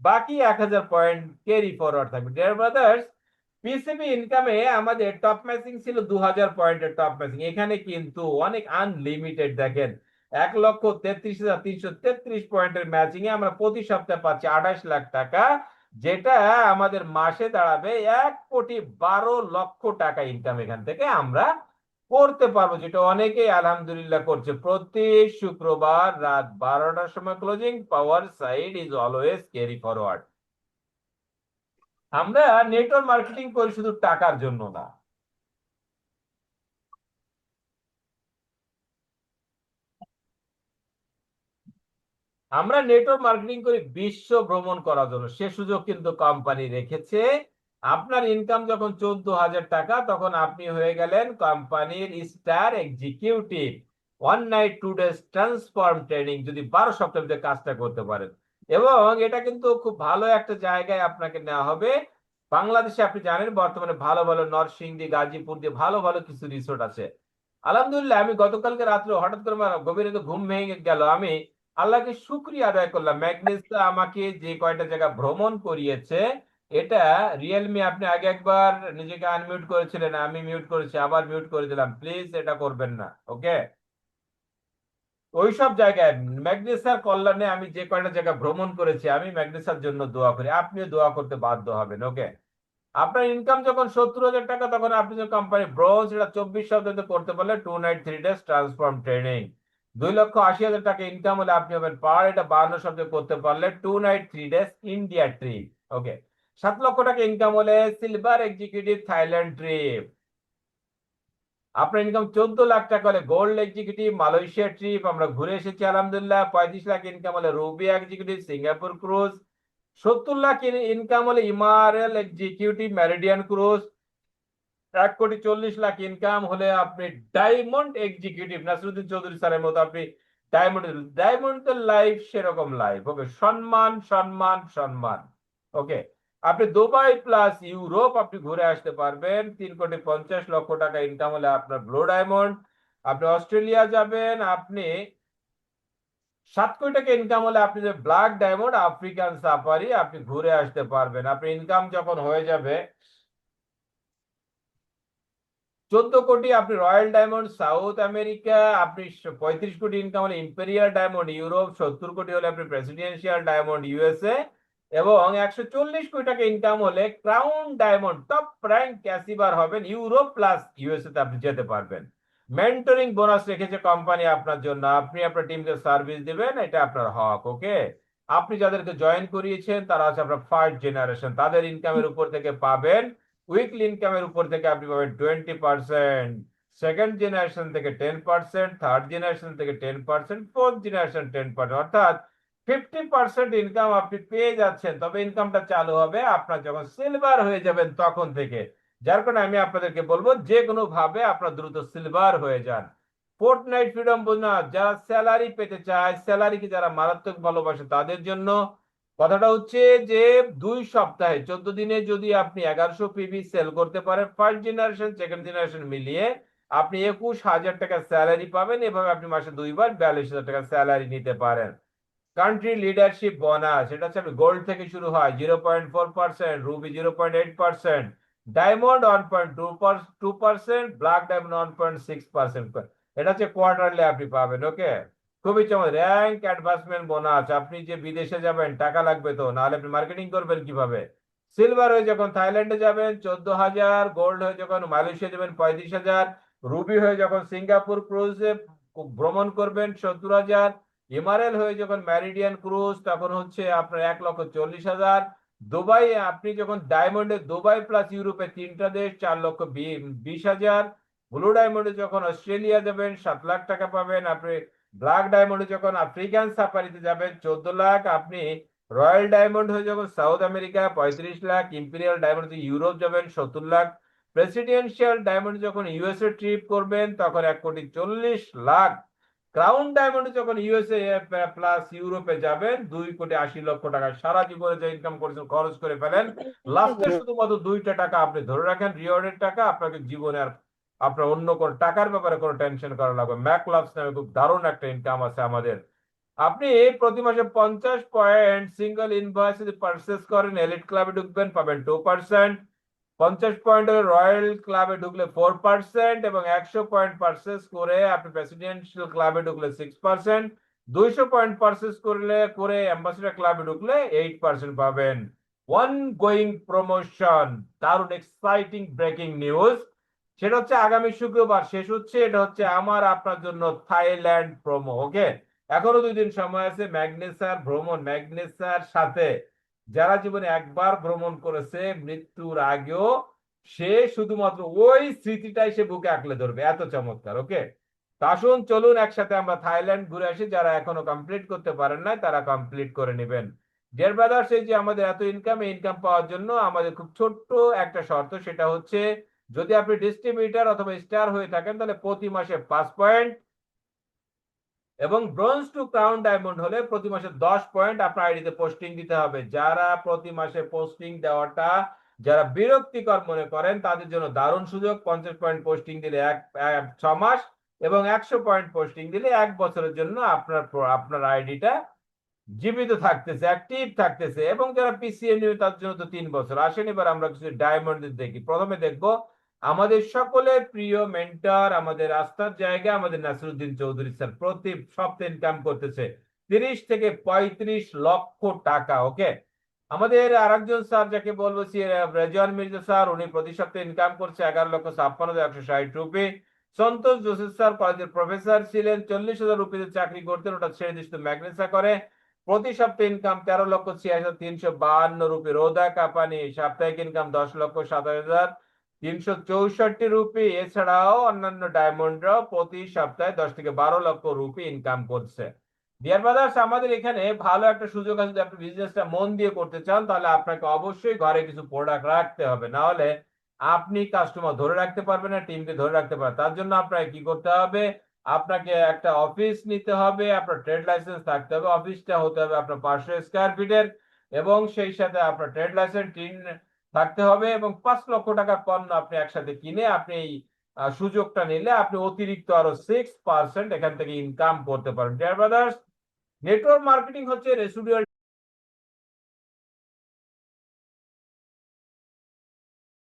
বাকি 1,000 পয়েন্ট ক্যারি ফরওয়ার্ড থাকবে। ডিয়ার ব্রাদার্স, পিসিবি ইনকামে আমাদের টপ ম্যাচিং ছিল 2,000 পয়েন্টের টপ ম্যাচিং। এখানে কিন্তু অনেক আনলিমিটেড। দেখেন 1,33,333 পয়েন্টের ম্যাচিং এ আমরা প্রতি সপ্তাহে পাচ্ছি 28 লাখ টাকা, যেটা আমাদের মাসে দাঁড়াবে 1,12,00,000 টাকা ইনকাম এখান থেকে আমরা করতে পারবো, যেটা অনেকেই আলহামদুলিল্লাহ করছে। প্রতি শুক্রবার রাত 12টার সময় closing, power side is always carry forward. আমরা নেটওয়ার্ক মার্কেটিং করি শুধু টাকার জন্য না, আমরা নেটওয়ার্ক মার্কেটিং করি বিশ্ব ভ্রমণ করার জন্য। সে সুযোগ কিন্তু কোম্পানি রেখেছে। আপনার ইনকাম যখন 14,000 টাকা, তখন আপনি হয়ে গেলেন কোম্পানির star executive. 1 night 2 days transform training যদি 12 সপ্তাহের মধ্যে কাজটা করতে পারেন, এবং এটা কিন্তু খুব ভালো একটা জায়গায় আপনাকে নেওয়া হবে। বাংলাদেশে আপনি জানেন বর্তমানে ভালো ভালো নরসিংদী, গাজীপুর দিয়ে ভালো ভালো কিছু রিসোর্ট আছে। আলহামদুলিল্লাহ, আমি গতকালকে রাত্রে হঠাৎ করে আমার গভীর রাতে ঘুম ভেঙে গেল। আমি আল্লাহকে শুক্রিয়া আদায় করলাম, ম্যাগনেসা আমাকে যে কয়টা জায়গা ভ্রমণ করিয়েছে। এটা রিয়েলমি। আপনি আগে একবার নিজেকে আনমিউট করেছিলেন, আমি মিউট করেছি, আবার মিউট করে দিলাম। প্লিজ এটা করবেন না। ওকে, ওইসব জায়গায় ম্যাগনেসার কল্যাণে আমি যে কয়টা জায়গা ভ্রমণ করেছি, আমি ম্যাগনেসার জন্য দোয়া করি, আপনিও দোয়া করতে বাধ্য হবেন। ওকে, আপনার ইনকাম যখন 70,000 টাকা, তখন আপনি যে কোম্পানি ব্রোঞ্জ, এটা 24 সপ্তাহে করতে পারলে 2 নাইট 3 ডেজ ট্রান্সফর্ম ট্রেনিং। 2,80,000 টাকা ইনকাম হলে আপনি হবেন পার, এটা 52 সপ্তাহে করতে পারলে 2 নাইট 3 ডেজ ইন্ডিয়া ট্রিপ। ওকে, 7 লক্ষ টাকা ইনকাম হলে সিলভার এক্সিকিউটিভ থাইল্যান্ড ট্রিপ। আপনার ইনকাম 14 লাখ টাকা হলে গোল্ড এক্সিকিউটিভ মালয়েশিয়া ট্রিপ, আমরা ঘুরে এসেছি আলহামদুলিল্লাহ। 35 লাখ ইনকাম হলে ruby executive Singapore cruise. 70 lakh income হলে emerald executive Meridian cruise. 1,40,00,000 income হলে আপনি ডায়মন্ড এক্সিকিউটিভ নাসিরুদ্দিন চৌধুরী স্যারের মতো আপনি ডায়মন্ড। ডায়মন্ডের লাইফ সেরকম লাইফ। ওকে, সম্মান সম্মান সম্মান। ওকে, আপনি দুবাই প্লাস ইউরোপ আপনি ঘুরে আসতে পারবেন। 3,50,00,000 টাকা ইনকাম হলে আপনার ব্লু ডায়মন্ড। আপনি অস্ট্রেলিয়া যাবেন, আপনি 7 কোটি টাকা ইনকাম হলে আপনি যে ব্ল্যাক ডায়মন্ড আফ্রিকান সাফারি আপনি ঘুরে আসতে পারবেন। আপনি ইনকাম যখন হয়ে যাবে 14 কোটি, আপনি রয়্যাল ডায়মন্ড সাউথ আমেরিকা। আপনি 35 কোটি ইনকাম হলে ইম্পেরিয়াল ডায়মন্ড ইউরোপ। 70 কোটি হলে আপনি প্রেসিডেন্সিয়াল ডায়মন্ড ইউএসএ। এবং 140 কোটি টাকা ইনকাম হলে ক্রাউন ডায়মন্ড টপ র্যাঙ্ক ক্যাসিবার হবেন ইউরোপ প্লাস ইউএসএ তে আপনি যেতে পারবেন। মেন্টরিং বোনাস রেখেছে কোম্পানি আপনার জন্য, আপনি আপনার টিমকে সার্ভিস দিবেন, এটা আপনার হক। ওকে, আপনি যাদেরকে জয়েন করিয়েছেন তারা হচ্ছে আপনার ফার্স্ট জেনারেশন, তাদের ইনকামের উপর থেকে পাবেন। উইকলি ইনকামের উপর থেকে আপনি পাবেন 20%, সেকেন্ড জেনারেশন থেকে 10%, থার্ড জেনারেশন থেকে 10%, ফোর্থ জেনারেশন 10%। অর্থাৎ 50% ইনকাম আপনি পেয়ে যাচ্ছেন, তবে ইনকামটা চালু হবে আপনার যখন সিলভার হয়ে যাবেন তখন থেকে। যার কারণে আমি আপনাদেরকে বলবো যে কোনো ভাবে আপনার দ্রুত সিলভার হয়ে যান। ফোর্টনাইট ফ্রিডম বোনাস যারা স্যালারি পেতে চায়, স্যালারিকে যারা মারাত্মক ভালোবাসে তাদের জন্য কথাটা হচ্ছে যে 2 সপ্তাহে 14 দিনে যদি আপনি 1100 পিভি সেল করতে পারেন, ফার্স্ট জেনারেশন সেকেন্ড জেনারেশন মিলিয়ে আপনি 21,000 টাকা স্যালারি পাবেন। এভাবে আপনি মাসে 2 বার 42,000 টাকা স্যালারি নিতে পারেন। কান্ট্রি লিডারশিপ বোনাস, এটা হচ্ছে গোল্ড থেকে শুরু হয় 0.4%, রুবি 0.8%, ডায়মন্ড 1.2%, ব্ল্যাক ডায়মন্ড 1.6%। এটা হচ্ছে কোয়ার্টারলি আপনি পাবেন। ওকে, খুবই চমৎকার। র্যাঙ্ক অ্যাডভান্সমেন্ট বোনাস, আপনি যে বিদেশে যাবেন টাকা লাগবে তো, নাহলে আপনি মার্কেটিং করবেন কিভাবে। সিলভার হয়ে যখন থাইল্যান্ডে যাবেন 14,000, গোল্ড হয়ে যখন মালয়েশিয়া যাবেন 35,000, রুবি হয়ে যখন সিঙ্গাপুর ক্রুজে ভ্রমণ করবেন 70,000, এমআরএল হয়ে যখন ম্যারিডিয়ান ক্রুজ তখন হচ্ছে আপনার 1,40,000, দুবাই আপনি যখন ডায়মন্ডে দুবাই প্লাস ইউরোপে 3টা দেশ 4,20,000, ব্লু ডায়মন্ডে যখন অস্ট্রেলিয়া যাবেন 7 লাখ টাকা পাবেন আপনি, ব্ল্যাক ডায়মন্ডে যখন আফ্রিকান সাফারিতে যাবেন 14 লাখ আপনি, রয়্যাল ডায়মন্ড হয়ে যখন south America 35 lakh, imperial diamond Europe যাবেন 70 লাখ, প্রেসিডেন্সিয়াল ডায়মন্ড যখন ইউএসএ ট্রিপ করবেন তখন 1,40,00,000, ক্রাউন ডায়মন্ড যখন ইউএসএ প্লাস ইউরোপে যাবেন 2,80,00,000 টাকা। সারা জীবনে যে ইনকাম করেছেন খরচ করে ফেলেন, লাস্টে শুধুমাত্র 2টা টাকা আপনি ধরে রাখেন রিওয়ার্ডের টাকা, আপনাকে জীবনে আর আপনার অন্য কোনো টাকার ব্যাপারে কোনো টেনশন করা লাগবে। ম্যাকলাভস নামে খুব দারুণ একটা ইনকাম আছে আমাদের। আপনি প্রতি মাসে 50 পয়েন্ট সিঙ্গেল ইনভয়েস যদি পারচেস করেন, এলিট ক্লাবে ঢুকবেন পাবেন 2%, 50 পয়েন্ট রয়্যাল ক্লাবে ঢুকলে 4%, এবং 100 পয়েন্ট পারচেস করে আপনি প্রেসিডেন্সিয়াল ক্লাবে ঢুকলে 6%, 200 পয়েন্ট পারচেস করে অ্যাম্বাসেডর ক্লাবে ঢুকলে 8% পাবেন। ওয়ান গোয়িং প্রমোশন, দারুণ এক্সাইটিং ব্রেকিং নিউজ, সেটা হচ্ছে আগামী শুক্রবার শেষ হচ্ছে। এটা হচ্ছে আমার আপনার জন্য থাইল্যান্ড প্রোমো। ওকে, এখনো 2 দিন সময় আছে। ম্যাগনেসার ভ্রমণ, ম্যাগনেসার সাথে যারা জীবনে একবার ভ্রমণ করেছে মৃত্যুর আগেও, সে শুধুমাত্র ওই স্মৃতিটাই সে বুকে আঁকড়ে ধরবে, এত চমৎকার। ওকে, তা আসুন চলুন একসাথে আমরা থাইল্যান্ড ঘুরে আসি। যারা এখনো কমপ্লিট করতে পারেন না তারা কমপ্লিট করে নেবেন। ডিয়ার ব্রাদার্স, এই যে আমাদের এত ইনকাম, এই ইনকাম পাওয়ার জন্য আমাদের খুব ছোট্ট একটা শর্ত, সেটা হচ্ছে যদি আপনি ডিস্ট্রিবিউটর অথবা স্টার হয়ে থাকেন তাহলে প্রতি মাসে 5 পয়েন্ট, এবং ব্রোঞ্জ টু ক্রাউন ডায়মন্ড হলে প্রতি মাসে 10 পয়েন্ট আপনার আইডিতে পোস্টিং দিতে হবে। যারা প্রতি মাসে পোস্টিং দেওয়াটা যারা বিরক্তিকর মনে করেন তাদের জন্য দারুণ সুযোগ। 50 পয়েন্ট পোস্টিং দিলে 6 মাস, এবং 100 পয়েন্ট পোস্টিং দিলে 1 বছরের জন্য আপনার আপনার আইডিটা জীবিত থাকতেছে, অ্যাক্টিভ থাকতেছে। এবং যারা পিসিএ নিয়ে তার জন্য তো 3 বছর। আসেন এবার আমরা কিছু ডায়মন্ড দেখি। প্রথমে দেখব আমাদের সকলের প্রিয় মেন্টর, আমাদের আস্থার জায়গা, আমাদের নাসিরুদ্দিন চৌধুরী স্যার প্রতি সপ্তাহে ইনকাম করতেছে 30 থেকে 35 লক্ষ টাকা। ওকে, আমাদের আরেকজন স্যার যাকে বলবো রেজওয়ান মির্জা স্যার, উনি প্রতি সপ্তাহে ইনকাম করছে 11,56,160 রুপি। সন্তোষ জোসেফ স্যার কলেজের প্রফেসর ছিলেন, 40,000 রুপিতে চাকরি করতেন, ওটা ছেড়ে দিচ্ছে ম্যাগনেসা করে। প্রতি সপ্তাহে ইনকাম 13,86,352 রুপি। রোদা কাপানি সাপ্তাহিক ইনকাম 10,27,364 রুপি। এছাড়াও অন্যান্য ডায়মন্ডরাও প্রতি সপ্তাহে 10 থেকে 12 লক্ষ রুপি ইনকাম করছে। ডিয়ার ব্রাদার্স, আমাদের এখানে ভালো একটা সুযোগ আছে। যদি আপনি বিজনেসটা মন দিয়ে করতে চান তাহলে আপনাকে অবশ্যই ঘরে কিছু প্রোডাক্ট রাখতে হবে, না হলে আপনি কাস্টমার ধরে রাখতে পারবেন না, টিমকে ধরে রাখতে পারবেন। তার জন্য আপনাকে কি করতে হবে, আপনাকে একটা অফিস নিতে হবে, আপনার ট্রেড লাইসেন্স থাকতে হবে, অফিসটা হতে হবে আপনার 500 স্কয়ার ফিটের, এবং সেই সাথে আপনার ট্রেড লাইসেন্স থাকতে হবে, এবং 5 লক্ষ টাকার পণ্য আপনি একসাথে কিনে আপনি এই সুযোগটা নিলে আপনি অতিরিক্ত আরো 6% এখান থেকে ইনকাম করতে পারেন। ডিয়ার ব্রাদার্স, নেটওয়ার্ক মার্কেটিং হচ্ছে রেসিডুয়াল